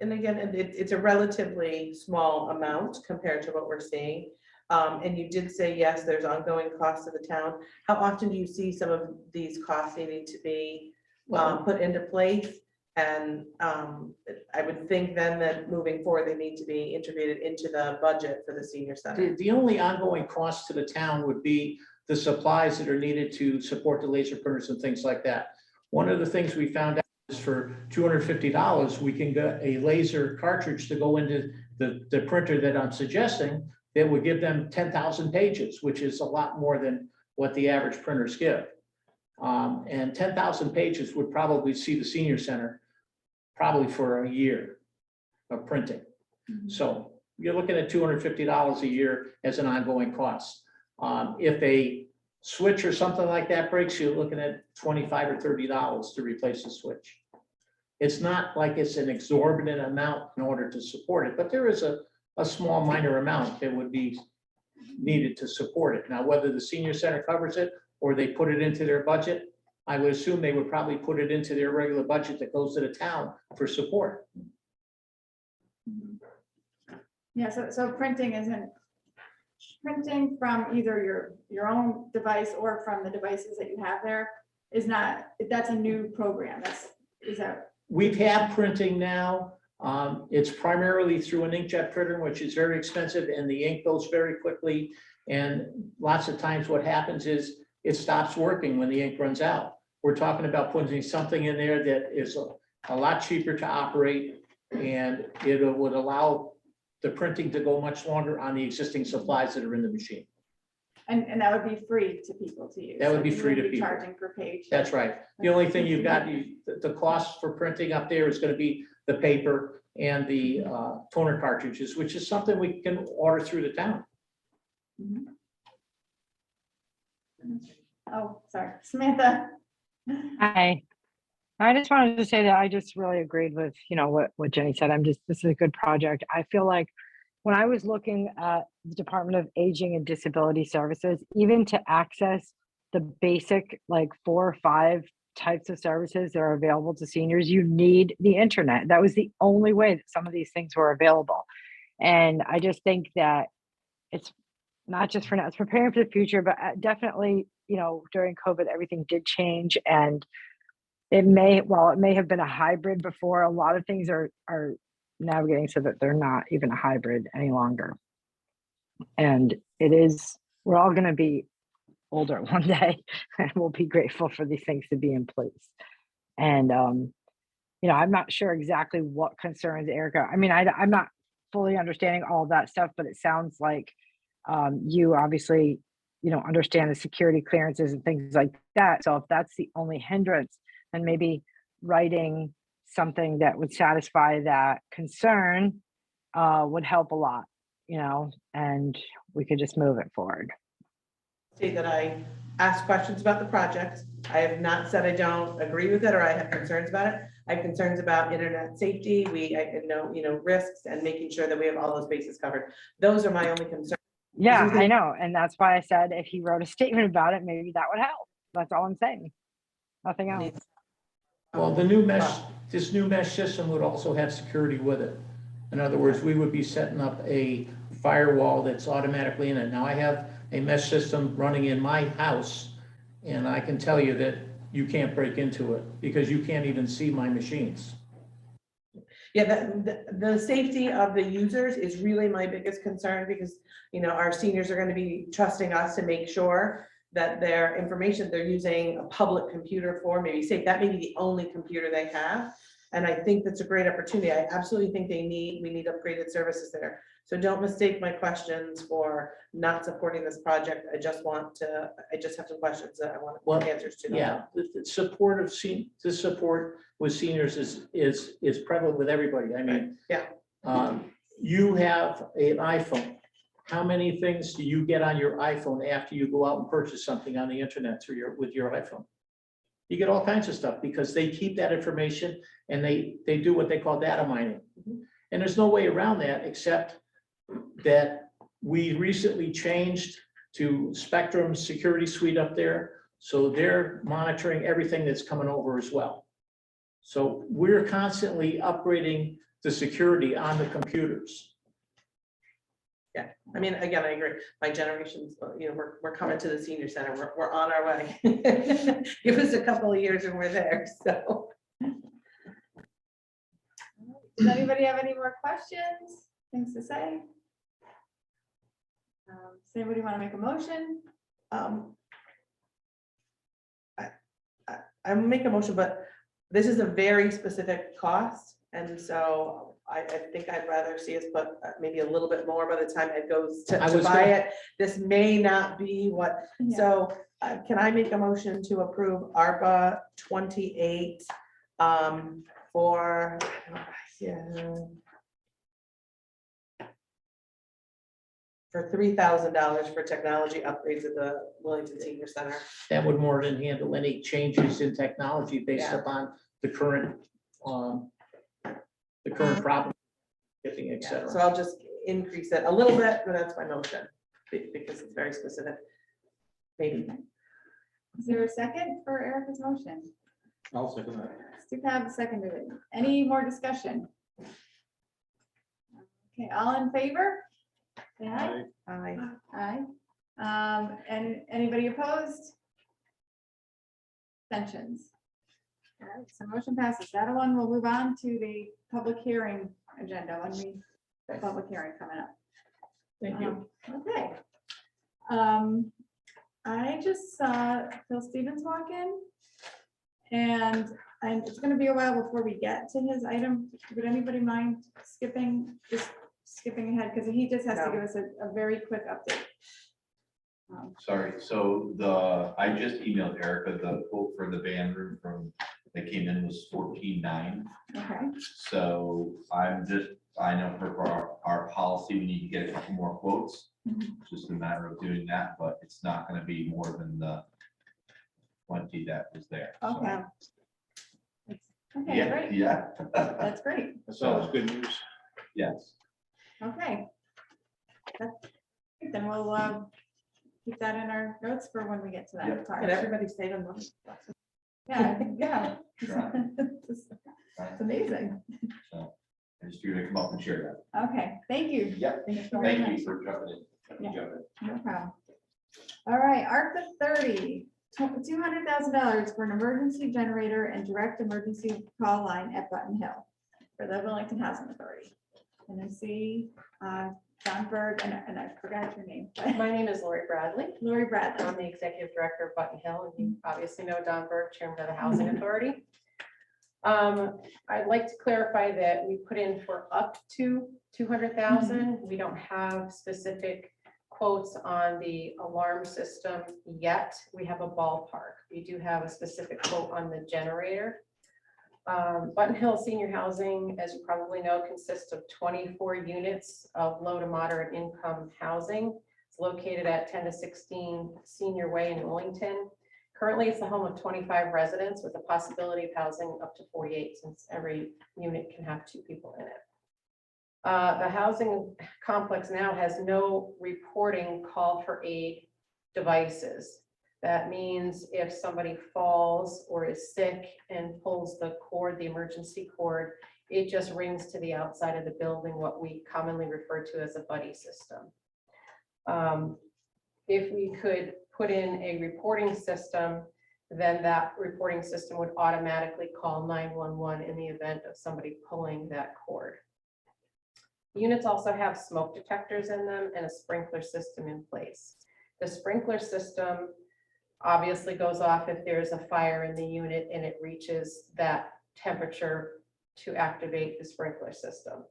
And again, it's a relatively small amount compared to what we're seeing. And you did say, yes, there's ongoing costs to the town. How often do you see some of these costs needing to be put into place. And I would think then that moving forward, they need to be integrated into the budget for the senior center. The only ongoing cost to the town would be the supplies that are needed to support the laser printers and things like that. One of the things we found out is for $250, we can get a laser cartridge to go into the printer that I'm suggesting, that would give them 10,000 pages, which is a lot more than what the average printers give. And 10,000 pages would probably see the senior center probably for a year of printing. So you're looking at $250 a year as an ongoing cost. If a switch or something like that breaks, you're looking at $25 or $30 to replace the switch. It's not like it's an exorbitant amount in order to support it, but there is a small minor amount that would be needed to support it. Now, whether the senior center covers it or they put it into their budget, I would assume they would probably put it into their regular budget that goes to the town for support. Yeah, so printing isn't, printing from either your own device or from the devices that you have there is not, that's a new program. Is that? We've had printing now. It's primarily through an inkjet printer, which is very expensive, and the ink goes very quickly. And lots of times what happens is it stops working when the ink runs out. We're talking about putting something in there that is a lot cheaper to operate, and it would allow the printing to go much longer on the existing supplies that are in the machine. And that would be free to people to use. That would be You free to wouldn't be people. Charging per page. That's right. The only thing you've got, the cost for printing up there is going to be the paper and the toner cartridges, which is something we can order through the town. Oh, sorry, Samantha. I just wanted to say that I just really agreed with, what Jenny said. this is a good project. I feel like when I was looking at the Department of Aging and Disability Services, even to access the basic, like 4 or 5 types of services that are available to seniors, you need the internet. That was the only way that some of these things were available. And I just think that it's not just for now, it's preparing for the future, but definitely, during COVID, everything did change. And while it may have been a hybrid before, a lot of things are navigating so that they're not even a hybrid any longer. And we're all going to be older one day, and we'll be grateful for these things to be in place. And, I'm not sure exactly what concerns Erica. I mean, I'm not fully understanding all of that stuff, but it sounds like you obviously, understand the security clearances and things like that. So if that's the only hindrance, then maybe writing something that would satisfy that concern would help a lot, and we could just move it forward. Say that I asked questions about the project. I have not said I don't agree with it or I have concerns about it. I have concerns about internet safety. I know, risks and making sure that we have all those bases covered. Those are my only concerns. Yeah, I know. And that's why I said if he wrote a statement about it, maybe that would help. That's all I'm saying. Nothing else. Well, this new mesh system would also have security with it. In other words, we would be setting up a firewall that's automatically in it. Now I have a mesh system running in my house, and I can tell you that you can't break into it because you can't even see my machines. Yeah, the safety of the users is really my biggest concern because, our seniors are going to be trusting us to make sure that their information they're using a public computer for, maybe safe, that may be the only computer they have. And I think that's a great opportunity. I absolutely think we need upgraded services there. So don't mistake my questions for not supporting this project. I just have some questions that I want answers to. Yeah, the support with seniors is prevalent with everybody. I mean, Yeah. You have an iPhone. How many things do you get on your iPhone after you go out and purchase something on the internet with your iPhone? You get all kinds of stuff because they keep that information and they do what they call data mining. And there's no way around that except that we recently changed to Spectrum Security Suite up there. So they're monitoring everything that's coming over as well. So we're constantly upgrading the security on the computers. Yeah, I mean, again, I agree. My generation's, we're coming to the senior center. We're on our way. Give us a couple of years and we're there, so. Does anybody have any more questions, things to say? Does anybody want to make a motion? I make a motion, but this is a very specific cost, and so I think I'd rather see us put maybe a little bit more by the time it goes to I was buy gonna- it. This may not be what, Yeah. so can I make a motion to approve ARPA 28 for, for $3,000 for technology upgrades at the Wellington Senior Center? That would more than handle any changes in technology based Yeah. upon the current problem, shipping, et Yeah, cetera. so I'll just increase it a little bit, but that's my motion, because it's very specific. Maybe. Is there a second for Erica's motion? I'll second that. Stu Cobb seconded it. Any more discussion? Okay, all in favor? Say aye. Aye. Aye. And anybody opposed? Abstentions? All right, so motion passes. That one, we'll move on to the public hearing agenda when we, the public hearing coming up. Thank you. Okay. I just saw Phil Stevens walk in. And it's gonna be a while before we get to his item. Would anybody mind skipping ahead? Because he just has to No. give us a very quick update. Sorry, so I just emailed Erica, the quote for the band room that came in was 14.9. Okay, So I know for our policy, we need to get a couple more quotes. Mhm. It's just a matter of doing that, but it's not gonna be more than the 20 that was there. So, okay. Okay, Yeah, great. yeah. That's great. That's always good news. Yes. Okay. Then we'll keep that in our notes for when we get to that Yep. part. Can everybody save on money? Yeah, yeah. Try. It's amazing. So I just figured to come up and share that. Okay, thank you. Yep. Thank you very Thank much. you for jumping in. Yeah. Jumping. No problem. All right, ARPA 30, $200,000 for an emergency generator and direct emergency call line at Button Hill for the Wellington Housing Authority. And I see John Berg, and I forgot your name. but My name is Lori Bradley. Lori Bradley. I'm the executive director of Button Hill, and you obviously know Don Berg, chairman of the Housing Authority. I'd like to clarify that we put in for up to 200,000. We don't have specific quotes on the alarm system yet. We have a ballpark. We do have a specific quote on the generator. Button Hill Senior Housing, as you probably know, consists of 24 units of low to moderate income housing. It's located at 10 to 16 Senior Way in Wellington. Currently, it's the home of 25 residents with a possibility of housing up to 48, since every unit can have 2 people in it. The housing complex now has no reporting call for aid devices. That means if somebody falls or is sick and pulls the cord, the emergency cord, it just rings to the outside of the building, what we commonly refer to as a buddy system. If we could put in a reporting system, then that reporting system would automatically call 911 in the event of somebody pulling that cord. Units also have smoke detectors in them and a sprinkler system in place. The sprinkler system obviously goes off if there's a fire in the unit and it reaches that temperature to activate the sprinkler system.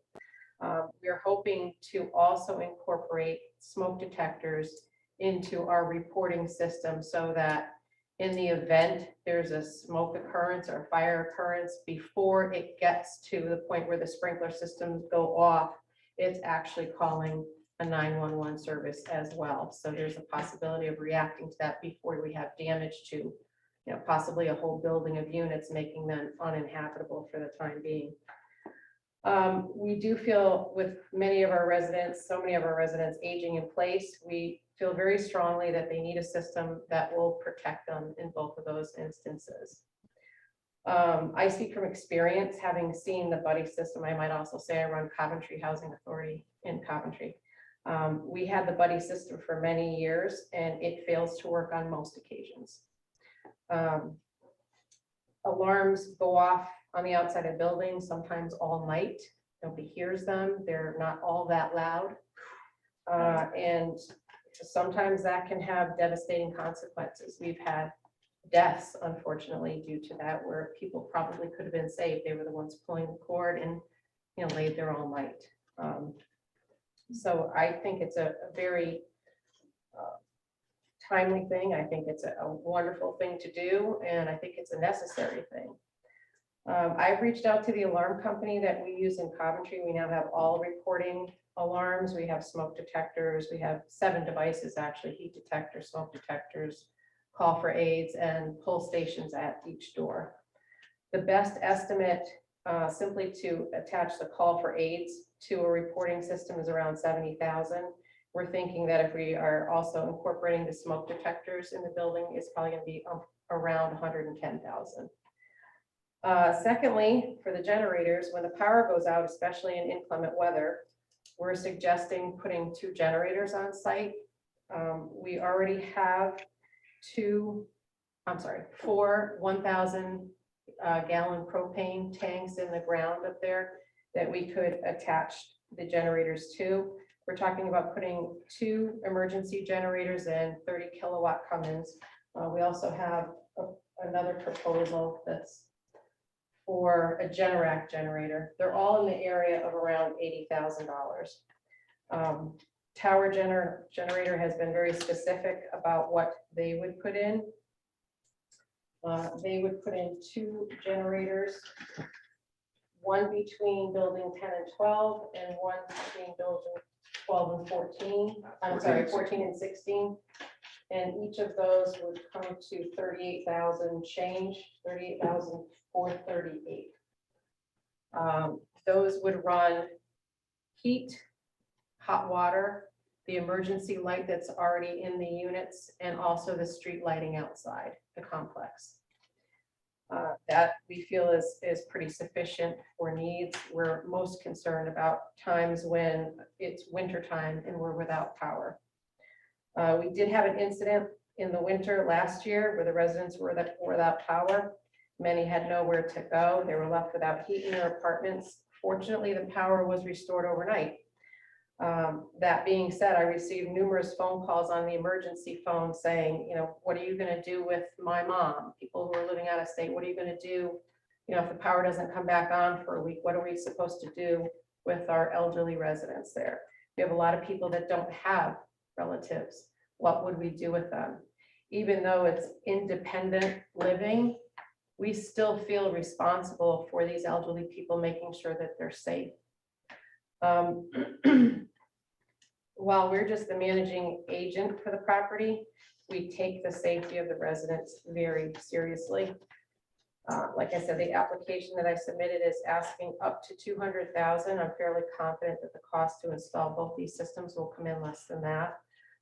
We are hoping to also incorporate smoke detectors into our reporting system so that in the event there's a smoke occurrence or fire occurrence, before it gets to the point where the sprinkler systems go off, it's actually calling a 911 service as well. So there's a possibility of reacting to that before we have damage to, possibly a whole building of units, making them uninhabitable for the time being. We do feel with many of our residents, so many of our residents aging in place, we feel very strongly that they need a system that will protect them in both of those instances. I speak from experience, having seen the buddy system. I might also say I run Coventry Housing Authority in Coventry. We had the buddy system for many years and it fails to work on most occasions. Alarms go off on the outside of buildings, sometimes all night. Nobody hears them. They're not all that loud. And sometimes that can have devastating consequences. We've had deaths, unfortunately, due to that, where people probably could have been saved. They were the ones pulling the cord and, laid there all night. So I think it's a very timely thing. I think it's a wonderful thing to do, and I think it's a necessary thing. I've reached out to the alarm company that we use in Coventry. We now have all reporting alarms. We have smoke detectors. We have 7 devices, actually: heat detectors, smoke detectors, call for aids, and pull stations at each door. The best estimate, simply to attach the call for aids to a reporting system, is around $70,000. We're thinking that if we are also incorporating the smoke detectors in the building, it's probably going to be around $110,000. Secondly, for the generators, when the power goes out, especially in inclement weather, we're suggesting putting 2 generators on site. We already have 4 1,000 gallon propane tanks in the ground up there that we could attach the generators to. We're talking about putting 2 emergency generators and 30 kilowatt come-ins. We also have another proposal that's for a Generac generator. They're all in the area of around $80,000. Tower generator has been very specific about what they would put in. They would put in 2 generators, one between building 10 and 12, and one between building 12 and 14. I'm sorry, 14 and 16. And each of those would come to 38,000 change, 38,438. Those would run heat, hot water, the emergency light that's already in the units, and also the street lighting outside the complex. That we feel is pretty sufficient for needs. We're most concerned about times when it's winter time and we're without power. We did have an incident in the winter last year where the residents were without power. Many had nowhere to go. They were left without heat in their apartments. Fortunately, the power was restored overnight. That being said, I received numerous phone calls on the emergency phone saying, what are you going to do with my mom? People who are living out of state, what are you going to do? If the power doesn't come back on for a week, what are we supposed to do with our elderly residents there? We have a lot of people that don't have relatives. What would we do with them? Even though it's independent living, we still feel responsible for these elderly people, making sure that they're safe. While we're just the managing agent for the property, we take the safety of the residents very seriously. Like I said, the application that I submitted is asking up to $200,000. I'm fairly confident that the cost to install both these systems will come in less than that,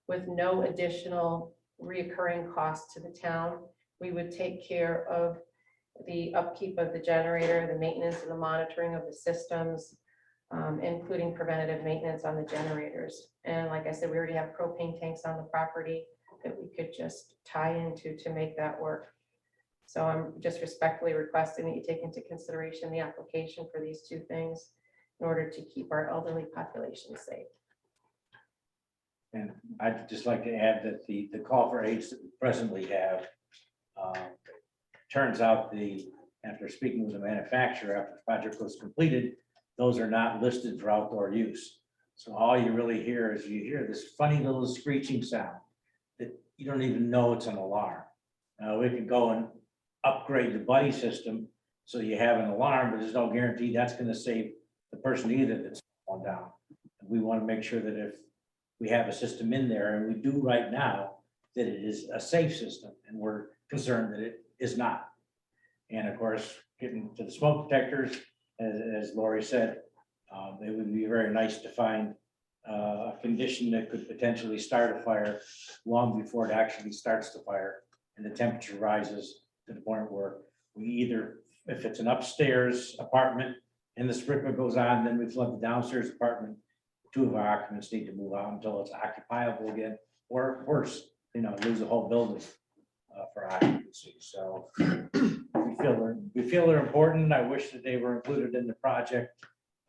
with no additional reoccurring costs to the town. We would take care of the upkeep of the generator, the maintenance and the monitoring of the systems, including preventative maintenance on the generators. And like I said, we already have propane tanks on the property that we could just tie into to make that work. So I'm just respectfully requesting that you take into consideration the application for these 2 things in order to keep our elderly population safe. And I'd just like to add that the call for aids that we presently have, turns out after speaking with the manufacturer, after the project was completed, those are not listed for outdoor use. So all you really hear is this funny little screeching sound that you don't even know it's an alarm. We could go and upgrade the buddy system so you have an alarm, but there's no guarantee that's going to save the person either that's fallen down. And we want to make sure that if we have a system in there, and we do right now, that it is a safe system, and we're concerned that it is not. And of course, getting to the smoke detectors, as Lori said, it would be very nice to find a condition that could potentially start a fire long before it actually starts the fire, and the temperature rises to the point where we either, if it's an upstairs apartment and the sprinkler goes on, then we flood the downstairs apartment 2 of our occupants need to move out until it's occupiable again, or worse, lose a whole building for occupancy. So we feel they're important. I wish that they were included in the project.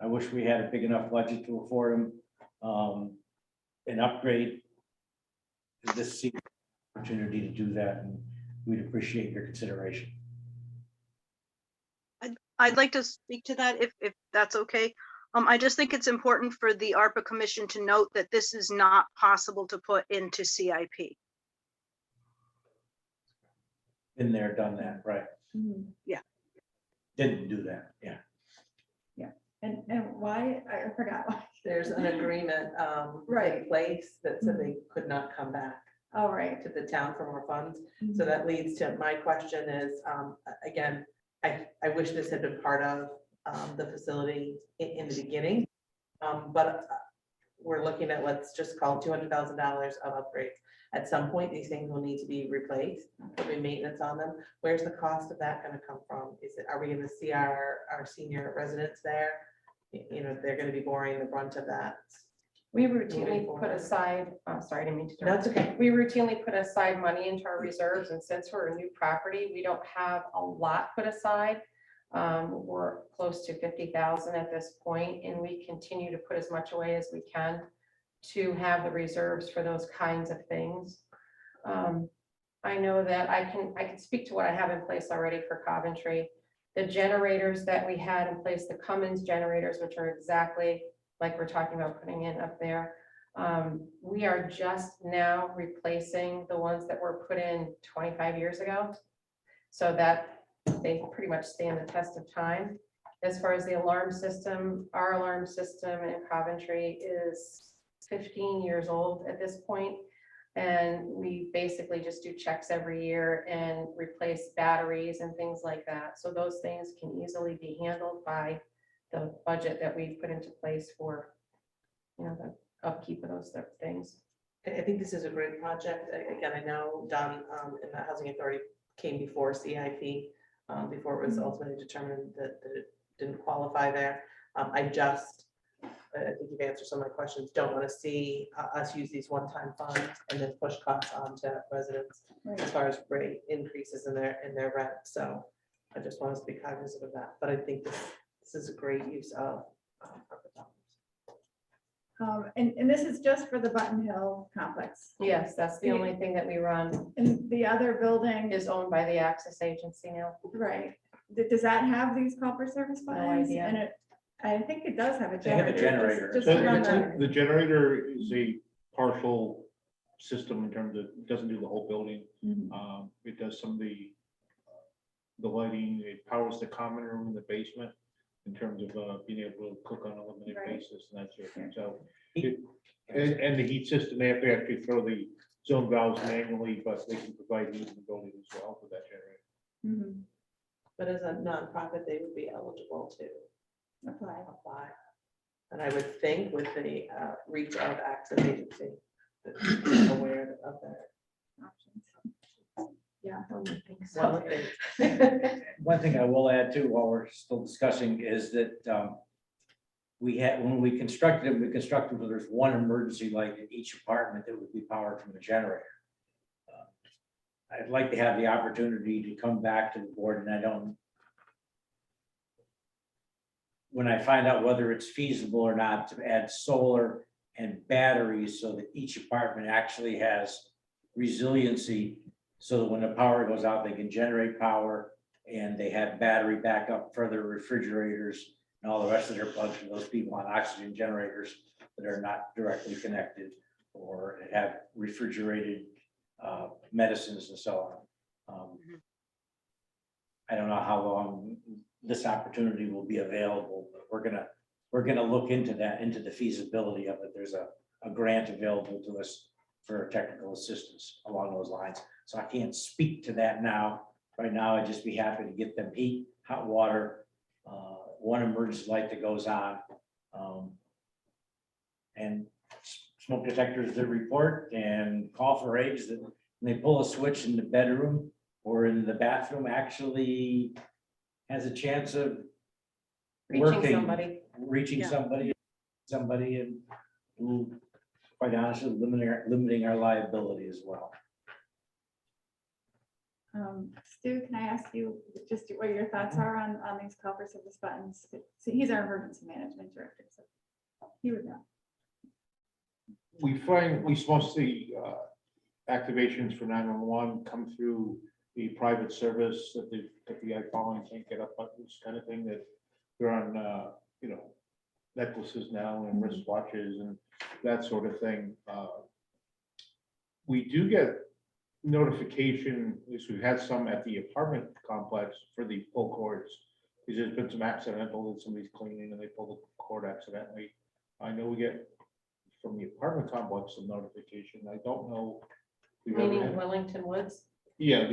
I wish we had a big enough budget to afford them an upgrade. This seems an opportunity to do that, and we'd appreciate your consideration. I'd like to speak to that if that's okay. I just think it's important for the ARPA Commission to note that this is not possible to put into CIP. Been there, done that, right? Yeah. Didn't do that, yeah. And why, I forgot why. There's an agreement Right. in place that said they could not come back Oh, right. to the town for more funds. So that leads to, my question is, again, I wish this had been part of the facility in the beginning. But we're looking at, let's just call it $200,000 of upgrades. At some point, these things will need to be replaced, there'll be maintenance on them. Where's the cost of that gonna come from? Are we gonna see our senior residents there? They're gonna be bearing the brunt of that. We Moving routinely put forward. aside, sorry, I didn't mean to. No, it's okay. We routinely put aside money into our reserves, and since we're a new property, we don't have a lot put aside. We're close to 50,000 at this point, and we continue to put as much away as we can to have the reserves for those kinds of things. I know that I can speak to what I have in place already for Coventry. The generators that we had in place, the Cummins generators, which are exactly like we're talking about putting in up there. We are just now replacing the ones that were put in 25 years ago, so that they pretty much stand the test of time. As far as the alarm system, our alarm system in Coventry is 15 years old at this point, and we basically just do checks every year and replace batteries and things like that. So those things can easily be handled by the budget that we put into place for, the upkeep of those things. I think this is a great project. Again, I know Don in the Housing Authority came before CIP, before it was ultimately determined that it didn't qualify there. I think you've answered some of my questions. Don't want to see us use these one-time funds and then push costs onto residents as far as rate increases in their rent. So I just want us to be cognizant of that. But I think this is a great use of ARPA dollars. And this is just for the Button Hill complex. Yes, that's the only thing that we run, And the other building is owned by the Access Agency now. right. Does that have these copper service No buttons? idea. And I think it does have a They have a generator. generator. Just So to run that. the generator is a partial system in terms of, it doesn't do the whole building. Mhm. It does some of the lighting, it powers the common room in the basement in terms of being able to cook on a limited Right. basis and that sort of thing. So, and the heat system, they have to actually throw the zone valves manually, but they can provide heat in the building as well for that generator. Mhm. But as a nonprofit, they would be eligible to apply. And I would think with the reach of Access Agency, that they're aware of that. Options. Yeah. One of the things. One thing I will add too, while we're still discussing, is that when we constructed it, where there's one emergency light in each apartment that would be powered from a generator. I'd like to have the opportunity to come back to the board, and when I find out whether it's feasible or not, to add solar and batteries so that each apartment actually has resiliency, so that when the power goes out, they can generate power and they have battery backup for their refrigerators and all the rest of their plugs for those people on oxygen generators that are not directly connected or have refrigerated medicines and so on. I don't know how long this opportunity will be available, but we're gonna look into that, into the feasibility of it. There's a grant available to us for technical assistance along those lines. So I can't speak to that now. Right now, I'd just be happy to get them heat, hot water, one emergency light that goes on. And smoke detectors that report and call for aides that when they pull a switch in the bedroom or in the bathroom actually has a chance of Reaching working, somebody. reaching Yeah. somebody, and quite honestly, limiting our liability as well. Stu, can I ask you just what your thoughts are on these call for service buttons? So he's our emergency management director, so he would know. We find mostly activations for 911 come through the private service that the iPhone can't get up buttons kind of thing, that they're on, necklaces now and wristwatches and that sort of thing. We do get notification, at least we've had some at the apartment complex for the pull cords. Because there's been some accidental that somebody's cleaning and they pull the cord accidentally. I know we get from the apartment complex some notification. I don't know. if we've ever Meaning had- Wellington Woods? Yeah,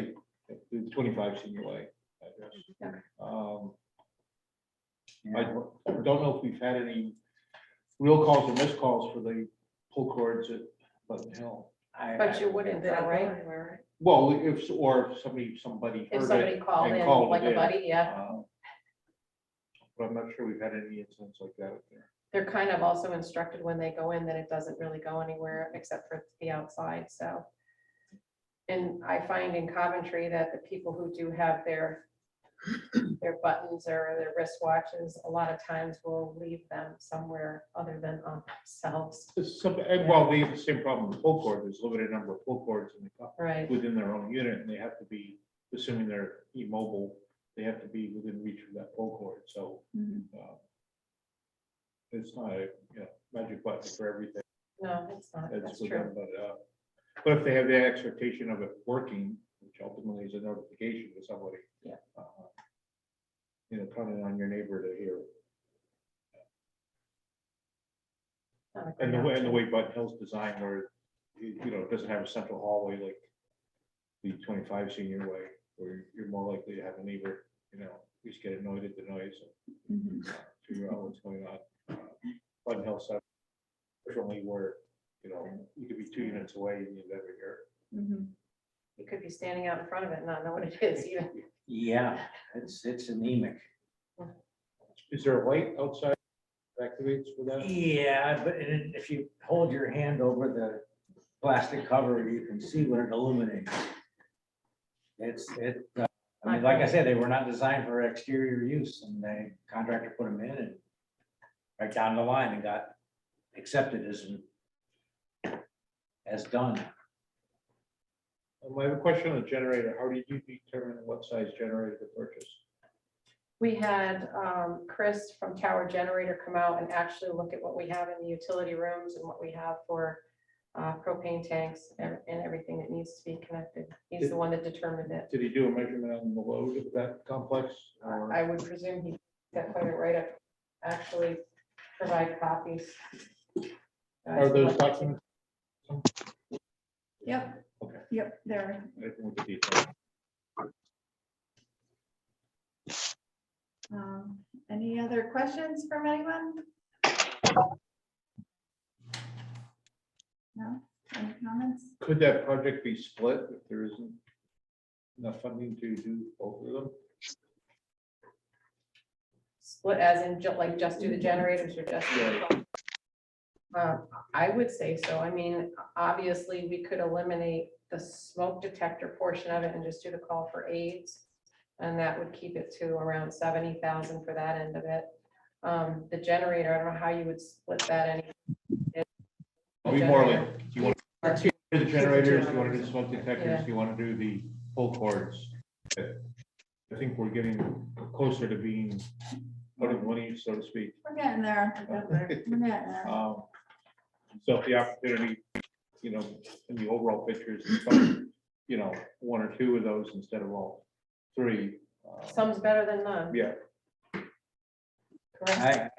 the 25 Senior Way address. Okay. I don't know if we've had any real calls or missed calls for the pull cords at Button Hill. But you wouldn't, though, right? Well, if somebody If heard somebody it called and in, called like it a in. buddy, yeah. But I'm not sure we've had any incidents like that up there. They're kind of also instructed when they go in that it doesn't really go anywhere except for the outside, so. And I find in Coventry that the people who do have their buttons or their wristwatches, a lot of times will leave them somewhere other than on themselves. Well, we have the same problem with pull cord. There's a limited number of pull cords in the Right. within their own unit, and they have to be, assuming they're immobile, they have to be within reach of that pull cord. So it's not a magic button for everything. No, it's not, It's that's with true. them, but if they have the expectation of it working, which ultimately is a notification to somebody. Yeah. Counting on your neighbor to hear. Not a And great the way, option. Button Hill's designed where, it doesn't have a central hallway like the 25 Senior Way, where you're more likely to have a neighbor, at least get annoyed at the noise and figure out what's going on. Button Hill side, differently where, you could be 2 units away and you'd never hear it. You could be standing out in front of it and not know what it is even. Yeah, it's anemic. Is there a light outside that activates for that? Yeah, but if you hold your hand over the plastic cover, you can see what it illuminates. I mean, like I said, they were not designed for exterior use, and the contractor put them in and right down the line and got accepted as done. I have a question on the generator. How did you determine what size generator to purchase? We had Chris from Tower Generator come out and actually look at what we have in the utility rooms and what we have for propane tanks and everything that needs to be connected. He's the one that determined it. Did he do a measurement on the load of that complex? Or I would presume he got quite a write-up, actually provide copies. are those documents? Yep. Okay. Yep, there. I can look at detail. Any other questions from anyone? No, any comments? Could that project be split if there isn't enough funding to do both of them? Split as in like just do the generators or just? I would say so. I mean, obviously, we could eliminate the smoke detector portion of it and just do the call for aids. And that would keep it to around 70,000 for that end of it. The generator, I don't know how you would split that any. It'll be more like, do you want Or to do the generators, do you want to do generators. the smoke detectors, Yeah. do you want to do the pull cords? I think we're getting closer to being out of money, so to speak. We're getting there. We're getting there. So if the opportunity, in the overall picture is, to fund, 1 or 2 of those instead of all 3. Some's better than none. Yeah, Correct?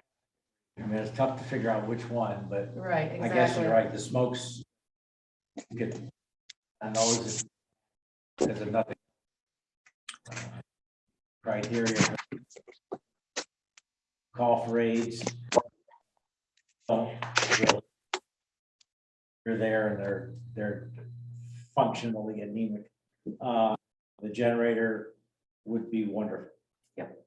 I mean, it's tough to figure out which one, but Right, I guess exactly. you're right, the smokes. I know it's because of nothing. Criteria. Call for aids. You're there and they're functionally anemic. The generator would be wonderful. Yep.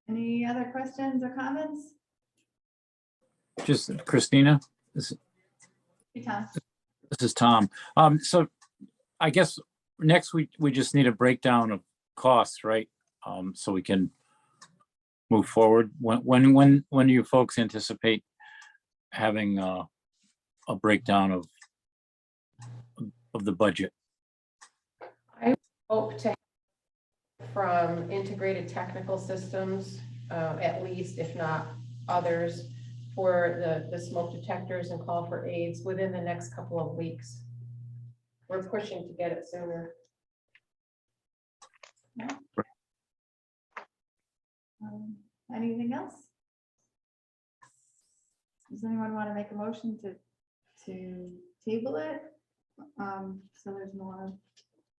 Any other questions or comments? Just Christina, this Hey, Tom. is Tom. So I guess next week, we just need a breakdown of costs, right? So we can move forward. When do you folks anticipate having a breakdown of the budget? I hope to, from Integrated Technical Systems, at least, if not others, for the smoke detectors and call for aids within the next couple of weeks. We're pushing to get it sooner. Anything else? Does anyone want to make a motion to table it? So there's more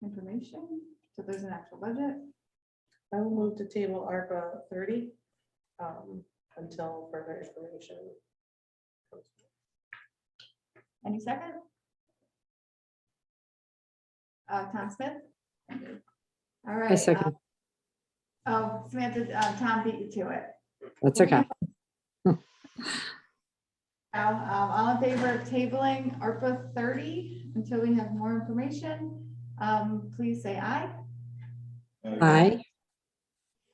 information, so there's an actual budget. I will move to table ARPA 30 until further information. Any second? Tom Smith? All right. I second. Oh, Samantha, Tom beat you to it. That's okay. Now, all in favor of tabling ARPA 30 until we have more information, please say aye. Aye.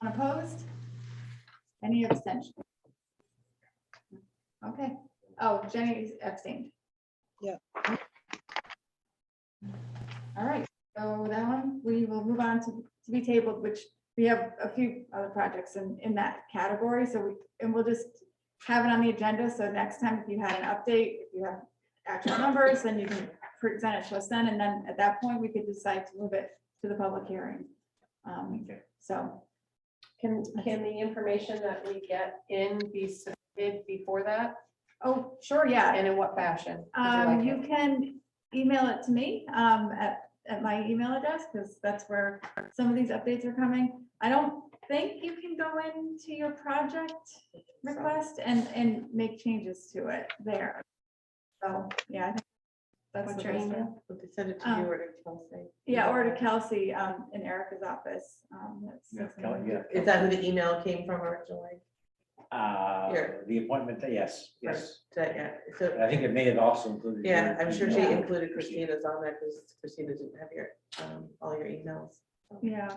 Unopposed? Any abstention? Okay. Oh, Jenny abstained. Yeah. All right, so that one, we will move on to be tabled, which we have a few other projects in that category, so we'll just have it on the agenda, so next time if you had an update, if you have actual numbers, then you can present it to us then, and then at that point, we could decide to move it to the public hearing. So. Can the information that we get in be submitted before that? Oh, sure, yeah. And in what fashion? Would like You it? can email it to me at my email address, because that's where some of these updates are coming. I don't think you can go into your project request and make changes to it there. So, yeah, I think that's What's the your best way. email? Would they send it to you or to Kelsey? Yeah, or to Kelsey in Erica's office. Is that who the email came from originally? Here. The appointment, yes, yes. Yeah, so, I think it may have also included. yeah, your I'm sure she email. included Christina's on there because Christina didn't have your, all your emails. Yeah.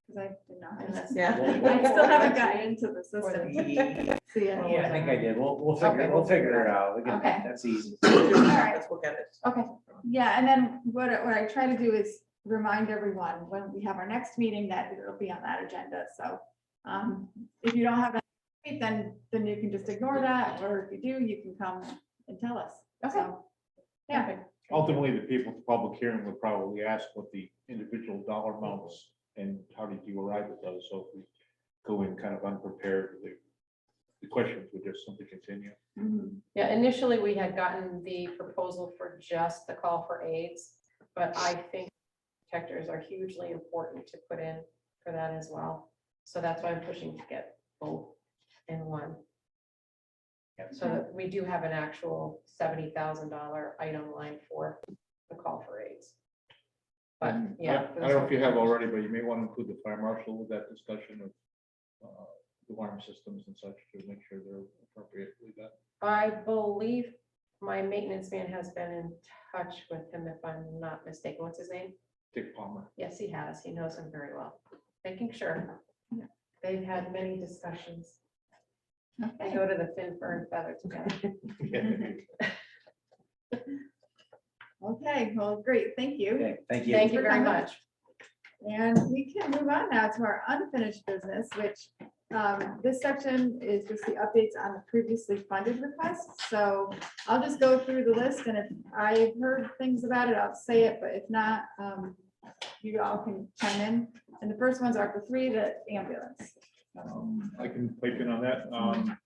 Because I did not. have that. Yeah. I still haven't gotten into the system. Yeah, See it. I think I did. We'll Okay, we'll figure it out. We can- Okay. That's easy. right. We'll get it. Okay, yeah, and then what I try to do is remind everyone when we have our next meeting that it'll be on that agenda, so. If you don't have that, then you can just ignore that, or if you do, you can come and tell us. Okay. So, yeah, Ultimately, the people at the public hearing would probably ask what the individual dollar amounts and how did you arrive at those? So if we go in kind of unprepared, the questions would just simply continue. Mhm. Yeah, initially, we had gotten the proposal for just the call for aids, but I think detectors are hugely important to put in for that as well. So that's why I'm pushing to get both in one. So that we do have an actual $70,000 item line for the call for aids. But yeah. I don't know if you have already, but you may want to include the fire marshal with that discussion of alarm systems and such to make sure they're appropriately done. I believe my maintenance man has been in touch with him, if I'm not mistaken. What's his name? Dick Palmer. Yes, he has. He knows him very well. Making sure. They've had many discussions. They Okay. go to the Fin Fern Feather together. Okay, well, great, thank you. Okay, thank you. Thank you very much. And we can move on now to our unfinished business, which this section is just the updates on the previously funded requests. So I'll just go through the list, and if I've heard things about it, I'll say it, but if not, you all can chime in. And the first one's ARPA 3, the ambulance. I can pipe in on that.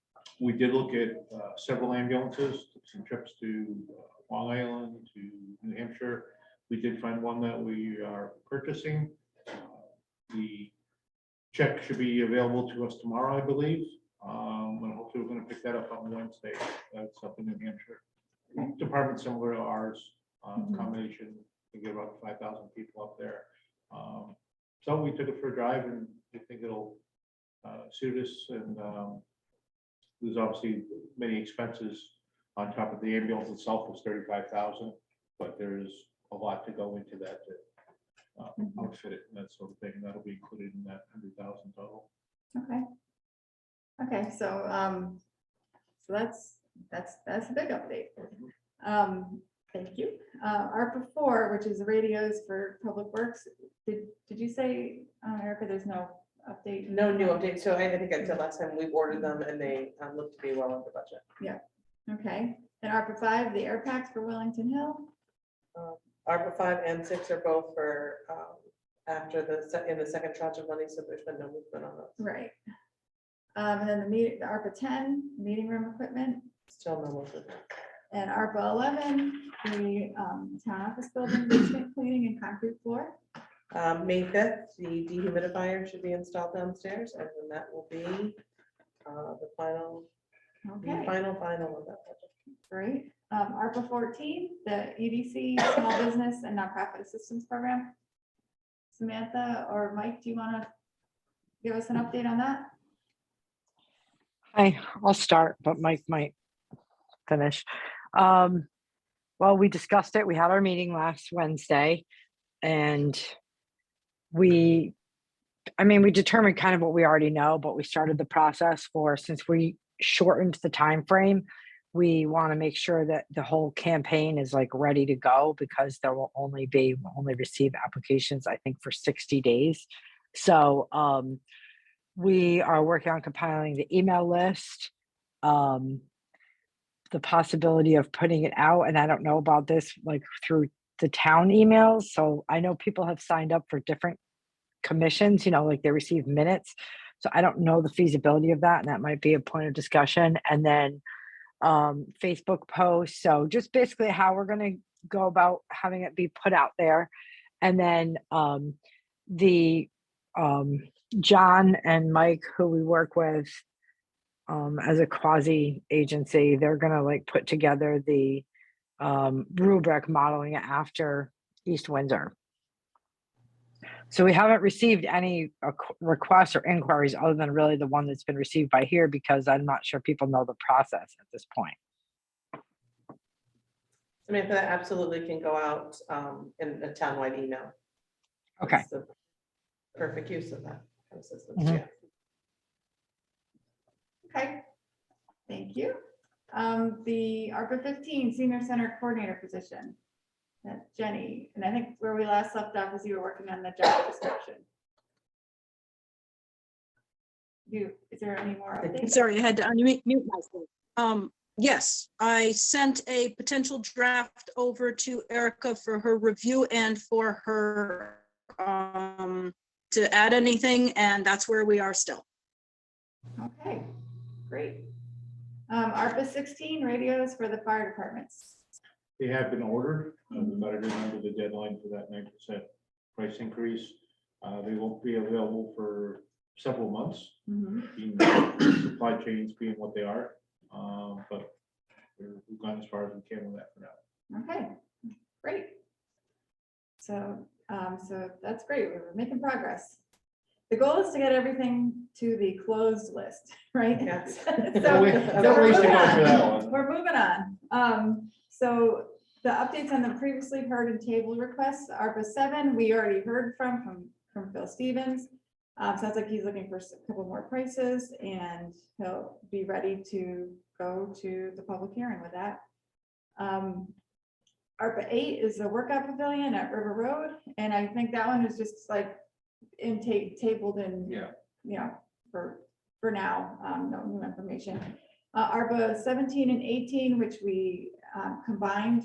We did look at several ambulances, took some trips to Long Island, to New Hampshire. We did find one that we are purchasing. The check should be available to us tomorrow, I believe. And hopefully we're gonna pick that up on Wednesday. That's up in New Hampshire. Department similar to ours, combination, we get about 5,000 people up there. So we took it for a drive and we think it'll sued us, and there's obviously many expenses on top of the ambulance itself was 35,000, but there's a lot to go into that to outfit it and that sort of thing. That'll be included in that 100,000 total. Okay. Okay, so, so that's a big update. Thank you. ARPA 4, which is the radios for Public Works. Did you say, Erica, there's no update? No new update. So I think I said last time, we've ordered them and they look to be well under budget. Yeah. Okay. And ARPA 5, the air packs for Wellington Hill. ARPA 5 and 6 are both for after in the second tranche of money, so there's been no movement on those. Right. And then the ARPA 10, meeting room equipment. Still no movement. And ARPA 11, the town office building basement cleaning and concrete floor. May 5th, the dehumidifier should be installed downstairs, and then that will be the final of that project. Great. ARPA 14, the EDC Small Business and Nonprofit Assistance Program. Samantha or Mike, do you want to give us an update on that? I'll start, but Mike might finish. Well, we discussed it. We had our meeting last Wednesday, and we determined kind of what we already know, but we started the process since we shortened the time frame. We want to make sure that the whole campaign is like ready to go, because we'll only receive applications, I think, for 60 days. So we are working on compiling the email list, the possibility of putting it out. And I don't know about this, like through the town emails. So I know people have signed up for different commissions, like they receive minutes. So I don't know the feasibility of that. And that might be a point of discussion. And then Facebook posts. So just basically how we're going to go about having it be put out there. And then John and Mike, who we work with as a quasi agency, they're going to like put together the rubric modeling it after East Windsor. So we haven't received any requests or inquiries other than really the one that's been received by here, because I'm not sure people know the process at this point. Samantha, that absolutely can go out in a townwide email. Okay. That's the perfect use of that kind of system. Mhm. Yeah. Okay. Thank you. The ARPA 15 Senior Center Coordinator position. That's Jenny. And I think where we last left off is you were working on the job description. Is there any more updates? Sorry, I had to unmute myself. Yes, I sent a potential draft over to Erica for her review and for her to add anything, and that's where we are still. Okay, great. ARPA 16 radios for the fire departments. They have been ordered, but I remember the deadline for that 9% price increase. They won't be available for several months, being supply chains being what they are. But we've gone as far as we can with that for now. Okay, great. So, so that's great. We're making progress. The goal is to get everything to the closed list, right? Yes. So we're moving on. One. We're moving on. So the updates on the previously heard and table requests, ARPA 7, we already heard from Phil Stevens. Sounds like he's looking for a couple more prices, and he'll be ready to go to the public hearing with that. ARPA 8 is the workout pavilion at River Road, and I think that one is just like tabled in, for now, no new information. ARPA 17 and 18, which we combined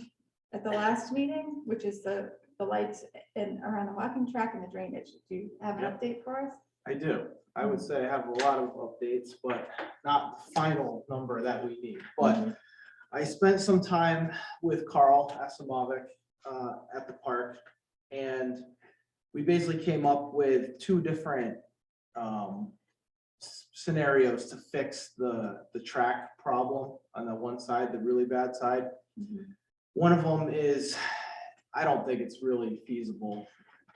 at the last meeting, which is the lights around the walking track and the drainage. Do you have an update for us? I do. I would say I have a lot of updates, but not the final number that we need. But I spent some time with Carl Asimovic at the park, and we basically came up with two different scenarios to fix the track problem on the one side, the really bad side. One of them is, I don't think it's really feasible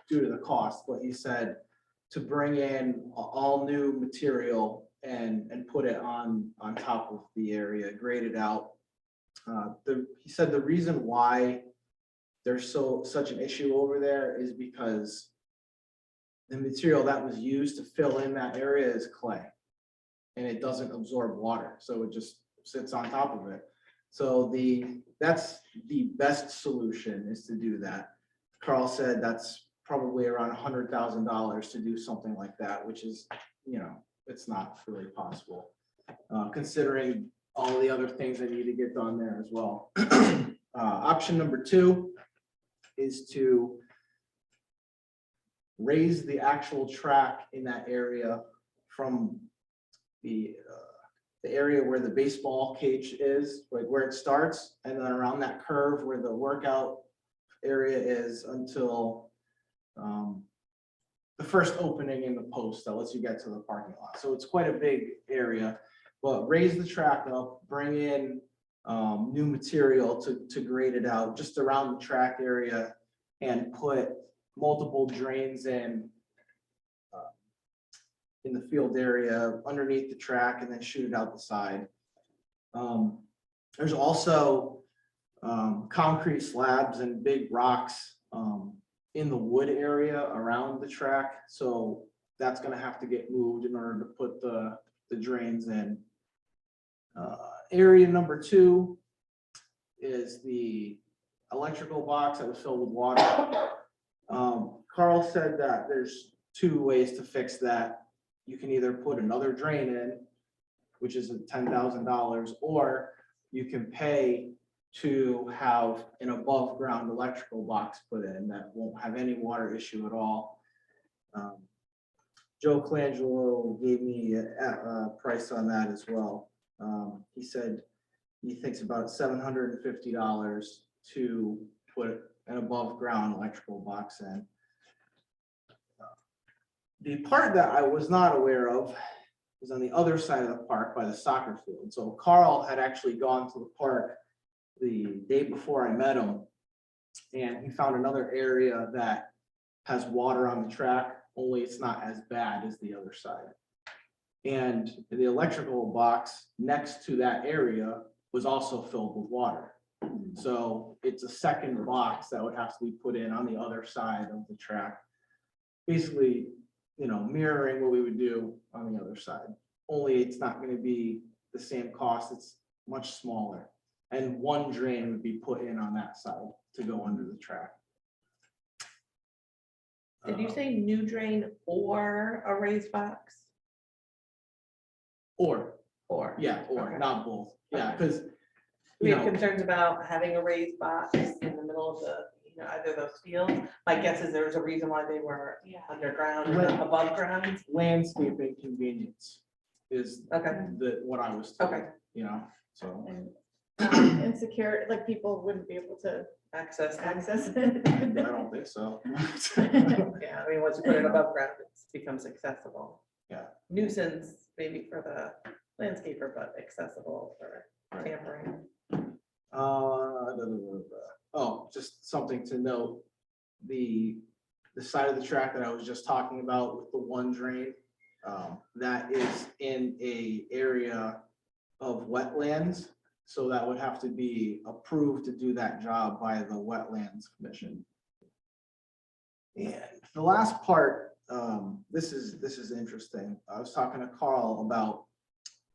due to the cost, but he said to bring in all new material and put it on top of the area, grade it out. He said the reason why there's such an issue over there is because the material that was used to fill in that area is clay, and it doesn't absorb water, so it just sits on top of it. So that's the best solution, is to do that. Carl said that's probably around $100,000 to do something like that, which is, it's not really possible, considering all the other things that need to get done there as well. Option number 2 is to raise the actual track in that area from the area where the baseball cage is, like where it starts, and then around that curve where the workout area is until the first opening in the post that lets you get to the parking lot. So it's quite a big area, but raise the track up, bring in new material to grade it out just around the track area, and put multiple drains in the field area underneath the track, and then shoot it out the side. There's also concrete slabs and big rocks in the wood area around the track. So that's gonna have to get moved in order to put the drains in. Area number 2 is the electrical box that was filled with water. Carl said that there's 2 ways to fix that. You can either put another drain in, which is $10,000, or you can pay to have an above ground electrical box put in that won't have any water issue at all. Joe Colangelo gave me a price on that as well. He said he thinks about $750 to put an above ground electrical box in. The part that I was not aware of was on the other side of the park by the soccer field. So Carl had actually gone to the park the day before I met him, and he found another area that has water on the track, only it's not as bad as the other side. And the electrical box next to that area was also filled with water. So it's a second box that would have to be put in on the other side of the track. Basically, mirroring what we would do on the other side, only it's not going to be the same cost. It's much smaller, and one drain would be put in on that side to go under the track. Did you say new drain or a raised box? Or, Okay. not both. Yeah, because We have concerns about having a raised box in the middle of the, either of those fields. My guess is there was a reason why they were underground and not above ground. landscaping convenience is Okay. what I was told. Okay. So. And insecure, like people wouldn't be able to Access. access I it. don't think so. Yeah, once you put it above ground, it becomes accessible. Yeah. Nuisance maybe for the landscaper, but accessible for tampering. Oh, just something to note. The side of the track that I was just talking about with the one drain, that is in a area of wetlands. So that would have to be approved to do that job by the Wetlands Commission. And the last part, this is interesting. I was talking to Carl about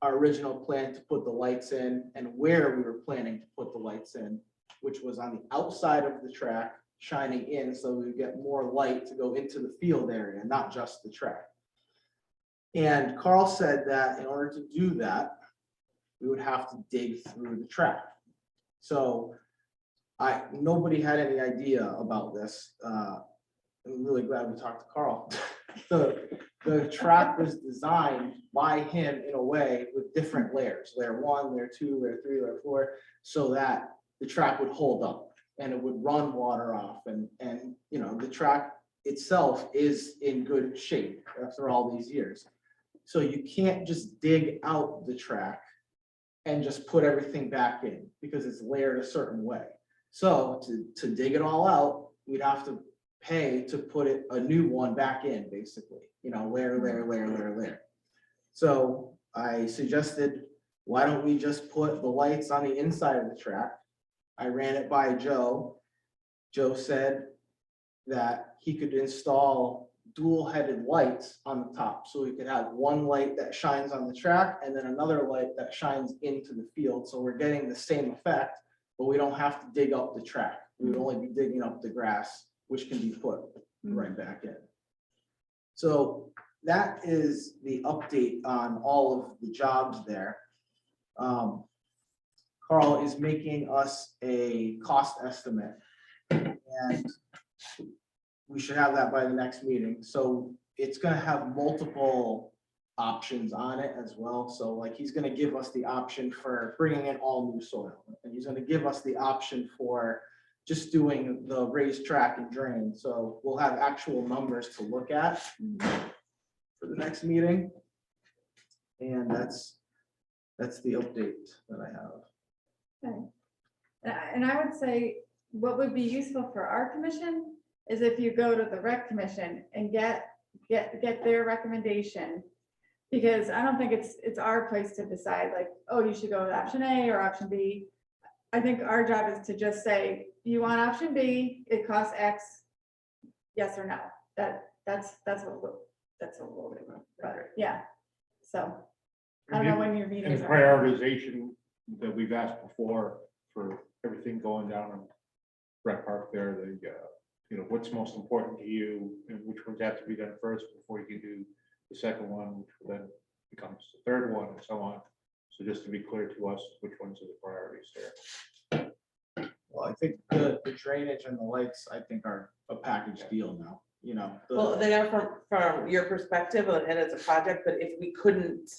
our original plan to put the lights in and where we were planning to put the lights in, which was on the outside of the track, shining in, so we would get more light to go into the field area, not just the track. And Carl said that in order to do that, we would have to dig through the track. So nobody had any idea about this. I'm really glad we talked to Carl. The track was designed by him in a way with different layers, layer 1, layer 2, layer 3, layer 4, so that the track would hold up and it would run water off. And the track itself is in good shape after all these years. So you can't just dig out the track and just put everything back in because it's layered a certain way. So to dig it all out, we'd have to pay to put it, a new one back in, basically, layer. So I suggested, why don't we just put the lights on the inside of the track? I ran it by Joe. Joe said that he could install dual-headed lights on the top, so we could have one light that shines on the track and then another light that shines into the field, so we're getting the same effect, but we don't have to dig up the track. We would only be digging up the grass, which can be put right back in. So that is the update on all of the jobs there. Carl is making us a cost estimate, and we should have that by the next meeting. So it's gonna have multiple options on it as well. So like, he's gonna give us the option for bringing in all new soil, and he's gonna give us the option for just doing the raised track and drain. So we'll have actual numbers to look at for the next meeting. And that's the update that I have. Okay. And I would say what would be useful for our commission is if you go to the rec commission and get their recommendation. Because I don't think it's our place to decide like, oh, you should go with option A or option B. I think our job is to just say, you want option B, it costs X, yes or no. That's what we'll do. But yeah, so I don't know when your And meetings the are. prioritization that we've asked before for everything going down on Rec Park there, what's most important to you and which ones have to be done first before you can do the second one, which then becomes the third one and so on. So just to be clear to us, which ones are the priorities there. Well, I think the drainage and the lights, I think, are a package deal now, Well, they are from your perspective and it's a project, but if we couldn't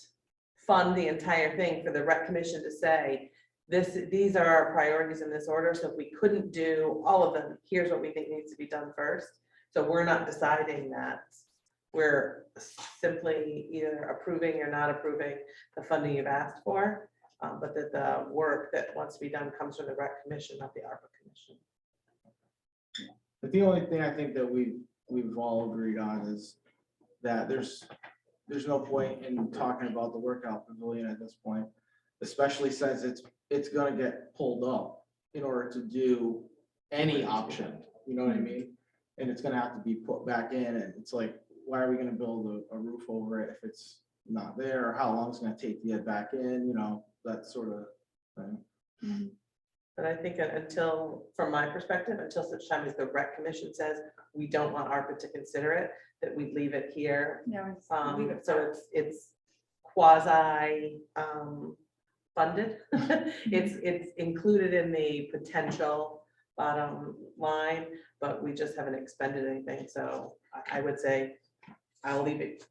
fund the entire thing for the rec commission to say, these are our priorities in this order, so if we couldn't do all of them, here's what we think needs to be done first. So we're not deciding that. We're simply either approving or not approving the funding you've asked for, but that the work that wants to be done comes from the rec commission, not the ARPA commission. But the only thing I think that we've all agreed on is that there's no point in talking about the workout pavilion at this point, especially since it's gonna get pulled up in order to do any option, you know what I mean? And it's gonna have to be put back in, and it's like, why are we gonna build a roof over it if it's not there, or how long it's gonna take to get back in, that sort of thing. But I think until, from my perspective, until such time as the rec commission says, we don't want ARPA to consider it, that we leave it here. Yeah, So it's quasi funded. It's included in the potential bottom line, but we just haven't expended anything. So I would say I'll leave it,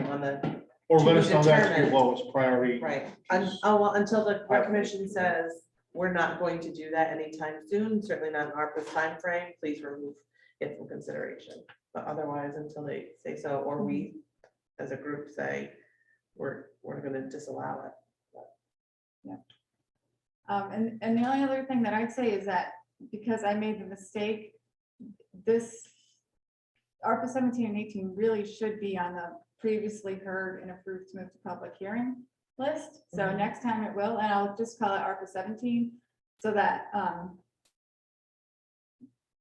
on the. Or let to us be know that's your determined. lowest priority. Right. Until the rec commission says, we're not going to do that anytime soon, certainly not in ARPA's timeframe, please remove it from consideration. But otherwise, until they say so, or we as a group say, we're gonna disallow it. And the only other thing that I'd say is that because I made the mistake, this ARPA 17 and 18 really should be on the previously heard and approved to move to public hearing list. So next time it will, and I'll just call it ARPA 17 so that,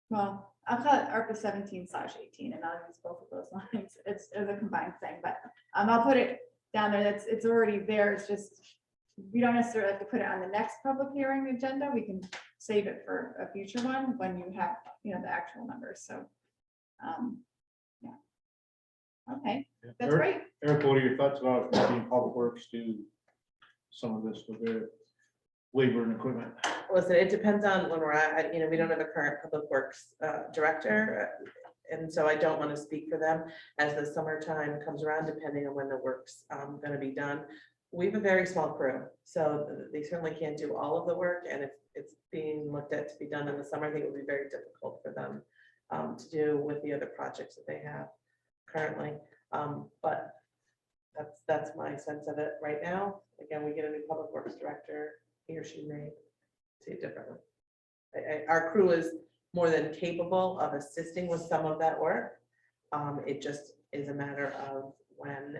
well, I'll call it ARPA 17/18 and I'll use both of those lines. It's a combined thing, but I'll put it down there. It's already there. It's just, we don't necessarily have to put it on the next public hearing agenda. We can save it for a future one when you have, the actual numbers. So, yeah. Okay, that's great. Eric, what are your thoughts about having Public Works do some of this with their labor and equipment? Listen, it depends on when we're at, we don't have a current public works director. And so I don't want to speak for them as the summertime comes around, depending on when the work's going to be done. We have a very small crew, so they certainly can't do all of the work. And if it's being looked at to be done in the summer, I think it would be very difficult for them to do with the other projects that they have currently. But that's my sense of it right now. Again, we get a new public works director, he or she may see it differently. Our crew is more than capable of assisting with some of that work. It just is a matter of when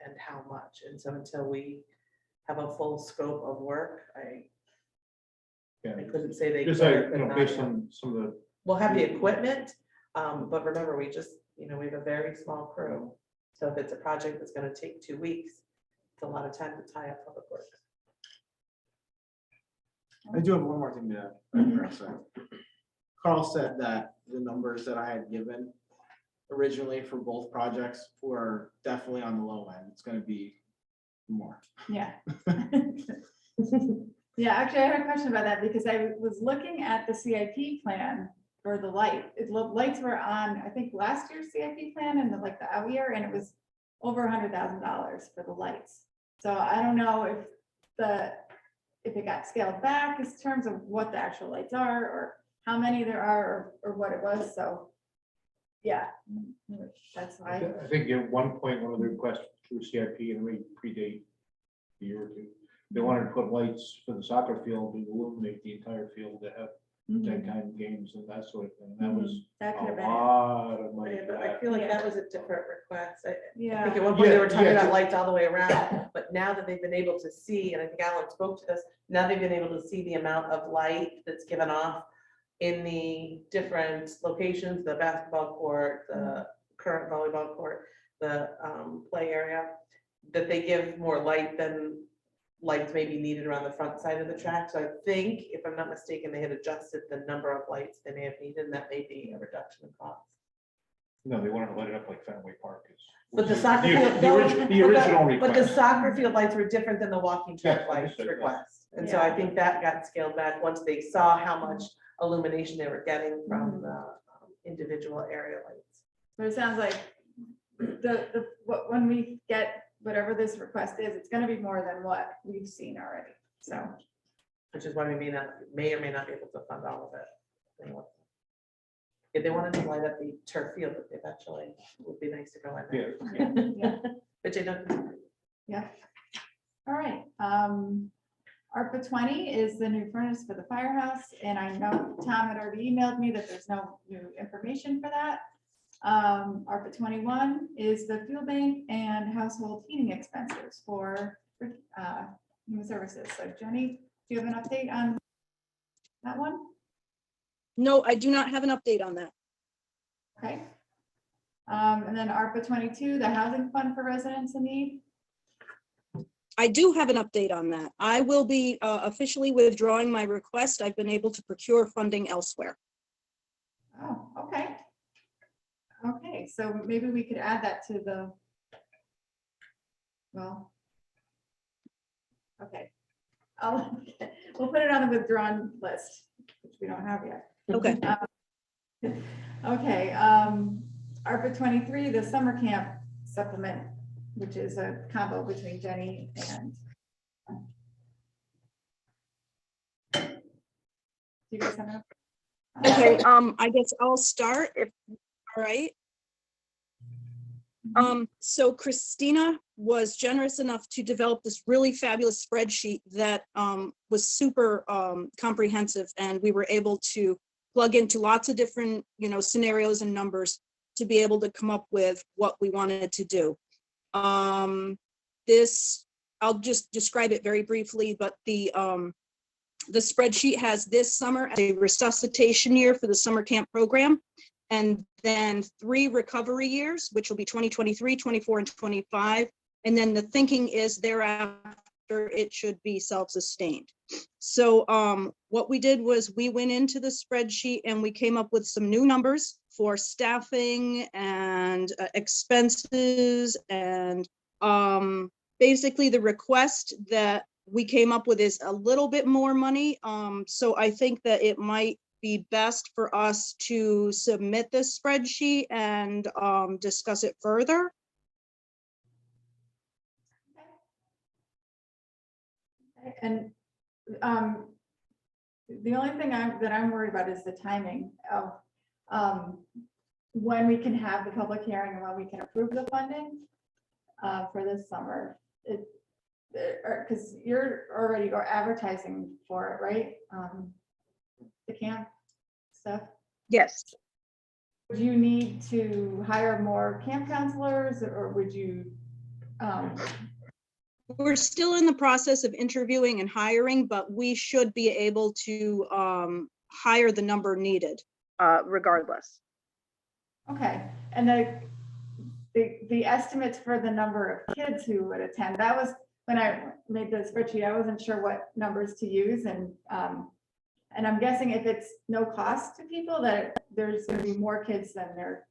and how much. And so until we have a full scope of work, I couldn't say they Just could. like, but not based yet. on some of the, We'll have the equipment, but remember, we just, we have a very small crew. So if it's a project that's gonna take 2 weeks, it's a lot of time to tie up public works. I do have one more thing to address. Carl said that the numbers that I had given originally for both projects were definitely on the low end. It's gonna be more. Yeah. Yeah, actually, I had a question about that because I was looking at the CIP plan for the lights were on, I think, last year's CIP plan and like the out year, and it was over $100,000 for the lights. So I don't know if it got scaled back in terms of what the actual lights are or how many there are or what it was. So yeah, that's why. I think at one point, one of the requests through CIP and we predate a year or two. They wanted to put lights for the soccer field to illuminate the entire field to have daytime games and that sort of thing. That was That could a have been it. lot of money. But for I that. feel like Yeah. that was a different request. I Yeah. think at one point they were talking Yeah, about yeah. lights all the way around, but now that they've been able to see, and I think Alan spoke to this, now they've been able to see the amount of light that's given off in the different locations, the basketball court, the current volleyball court, the play area, that they give more light than lights may be needed around the front side of the track. So I think, if I'm not mistaken, they had adjusted the number of lights they may have needed, and that may be a reduction in cost. No, they wanted to light it up like Fenway Park is. But the soccer The field, the original but the request. soccer field lights were different than the walking track Yeah, lights understood, yeah. request. And so I think that got scaled back once they saw how much illumination they were getting from the individual area lights. But it sounds like when we get whatever this request is, it's gonna be more than what we've seen already, so. Which is why we may or may not be able to fund all of it. If they wanted to light up the turf field eventually, it would be nice to go in there. Yeah. But they don't. Yeah. All right, ARPA 20 is the new furnace for the firehouse, and I know Tom had already emailed me that there's no new information for that. ARPA 21 is the fuel bank and household heating expenses for human services. So Jenny, do you have an update on that one? No, I do not have an update on that. Okay. And then ARPA 22, the housing fund for residents in need. I do have an update on that. I will be officially withdrawing my request. I've been able to procure funding elsewhere. Oh, okay. Okay, so maybe we could add that to the, well, okay. We'll put it on the withdrawn list, which we don't have yet. Okay. Okay, ARPA 23, the summer camp supplement, which is a combo between Jenny and. Do you guys have enough? Okay, I guess I'll start if, all right. So Christina was generous enough to develop this really fabulous spreadsheet that was super comprehensive, and we were able to plug into lots of different, scenarios and numbers to be able to come up with what we wanted to do. This, I'll just describe it very briefly, but the spreadsheet has this summer as a resuscitation year for the summer camp program, and then 3 recovery years, which will be 2023, 24, and 25. And then the thinking is thereafter it should be self-sustained. So what we did was we went into the spreadsheet and we came up with some new numbers for staffing and expenses, and basically the request that we came up with is a little bit more money. So I think that it might be best for us to submit this spreadsheet and discuss it further. And the only thing that I'm worried about is the timing of when we can have the public hearing and when we can approve the funding for this summer. Because you're already advertising for it, right? The camp stuff. Yes. Would you need to hire more camp counselors, or would you? We're still in the process of interviewing and hiring, but we should be able to hire the number needed regardless. Okay, and the estimates for the number of kids who would attend, that was, when I made the spreadsheet, I wasn't sure what numbers to use, and I'm guessing if it's no cost to people, that there's gonna be more kids than there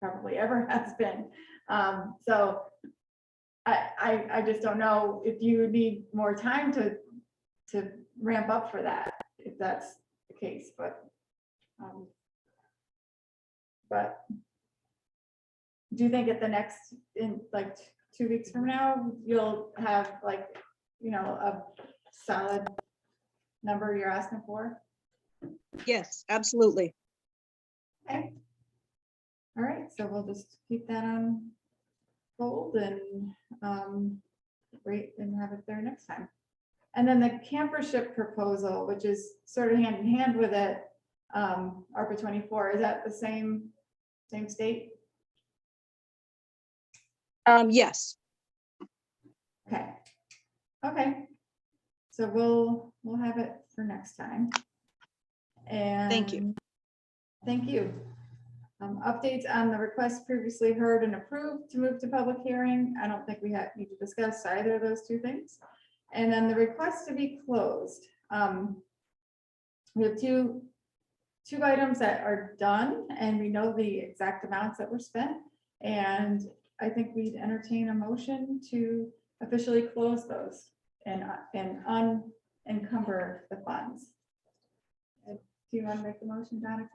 probably ever has been. So I just don't know if you need more time to ramp up for that, if that's the case, but do you think at the next, in like 2 weeks from now, you'll have like, you know, a solid number you're asking for? Yes, absolutely. Okay. All right, so we'll just keep that on hold and wait and have it there next time. And then the campership proposal, which is sort of hand in hand with it, ARPA 24, is that the same state? Yes. Okay. Okay. So we'll have it for next time. And Thank you. Thank you. Updates on the request previously heard and approved to move to public hearing. I don't think we need to discuss either of those two things. And then the request to be closed. We have two items that are done, and we know the exact amounts that were spent. And I think we'd entertain a motion to officially close those and unencumber the funds. Do you want to make the motion, Donna?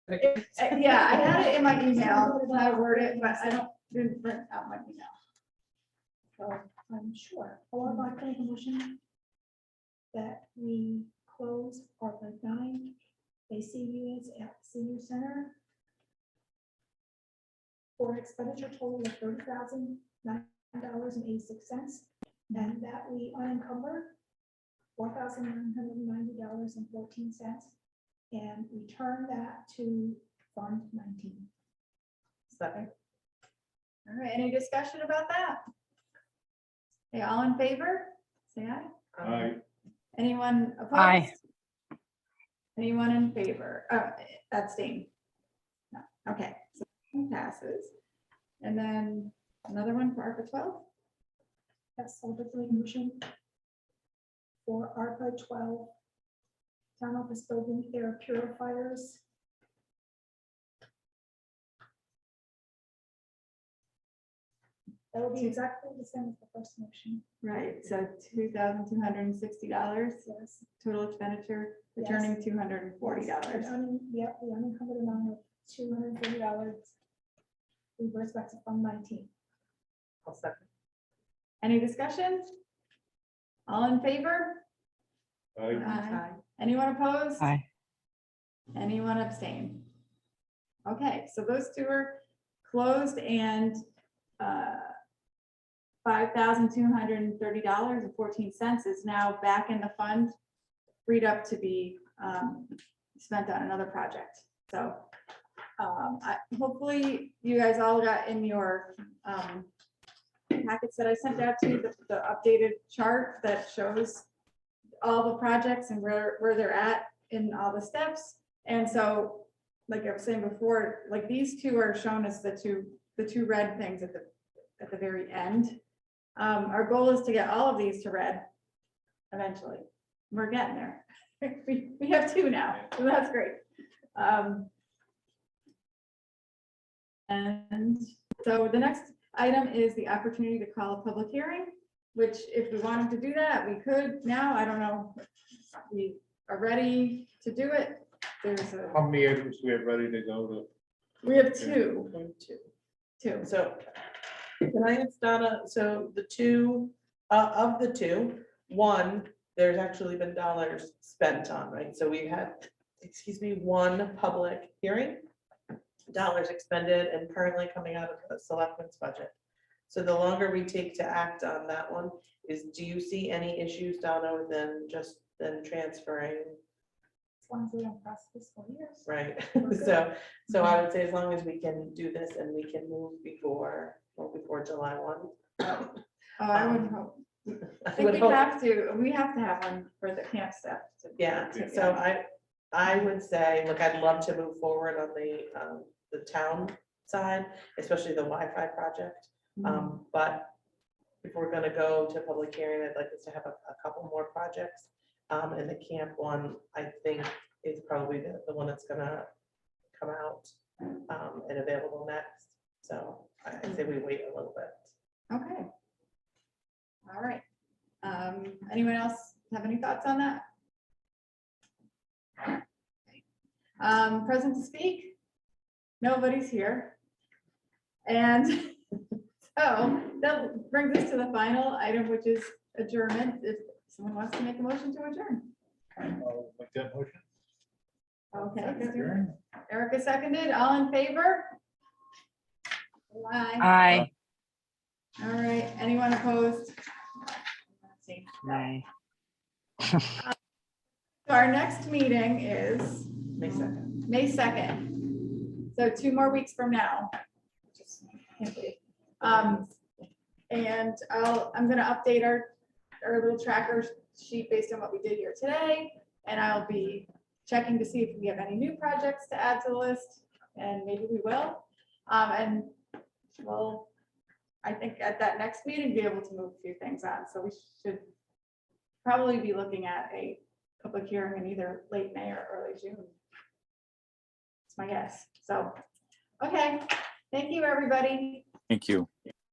Yeah, I had it in my email, how to word it, but I didn't print out my email. So I'm sure, or I'd like to make a motion that we close ARPA 9 AC units at the senior center for an expenditure total of $30,009.86, and that we unencumber $4,990.14 and return that to Fund 19. Second. All right, any discussion about that? Okay, all in favor? Say aye. Aye. Anyone opposed? Aye. Anyone in favor? Abstain? No. Okay, so passes. And then another one for ARPA 12? Yes, I'll definitely motion for ARPA 12, town office building air purifiers. That will be exactly the same as the first motion. Right, so $2,260. Yes. Total expenditure, Yes. returning $240. Yep, the unencumbered amount of $230. Reverse back to Fund 19. I'll second. Any discussion? All in favor? Aye. Aye. Anyone opposed? Aye. Anyone abstain? Okay, so those two are closed, and $5,230.14 is now back in the fund, freed up to be spent on another project. So hopefully you guys all got in your packets that I sent out to you, the updated chart that shows all the projects and where they're at in all the steps. And so, like I was saying before, like these two are shown as the two red things at the very end. Our goal is to get all of these to red eventually. We're getting there. We have two now, so that's great. And so the next item is the opportunity to call a public hearing, which if we wanted to do that, we could now. I don't know. We are ready to do it. How many items do we have ready to go to? We have two. So can I ask Donna, so the two, of the two, one, there's actually been dollars spent on, right? So we had, one public hearing, dollars expended and currently coming out of the selectmen's budget. So the longer we take to act on that one do you see any issues, Donna, with then transferring As long as we don't cross fiscal years. right? We're good. So I would say as long as we can do this and we can move before July 1. Oh, I would hope. I I think would we hope. have to have one for the camp stuff. Yeah, so I would say, look, I'd love to move forward on the town side, especially the Wi-Fi project. But if we're gonna go to public hearing, I'd like us to have a couple more projects. And the camp one, I think, is probably the one that's gonna come out and available next. So I say we wait a little bit. Okay. All right. Anyone else have any thoughts on that? Present to speak? Nobody's here. And so that brings us to the final item, which is adjournment. If someone wants to make a motion to adjourn. I'll make that motion. Okay. Erica seconded. All in favor? Aye. Aye. All right. Anyone opposed? Let's see. Aye. So our next meeting is May 2nd. May 2nd. So 2 more weeks from now. Just can't believe. And I'm gonna update our little tracker sheet based on what we did here today. And I'll be checking to see if we have any new projects to add to the list, and maybe we will. And we'll, I think at that next meeting, be able to move a few things on. So we should probably be looking at a public hearing in either late May or early June. It's my guess. So, okay. Thank you, everybody. Thank you.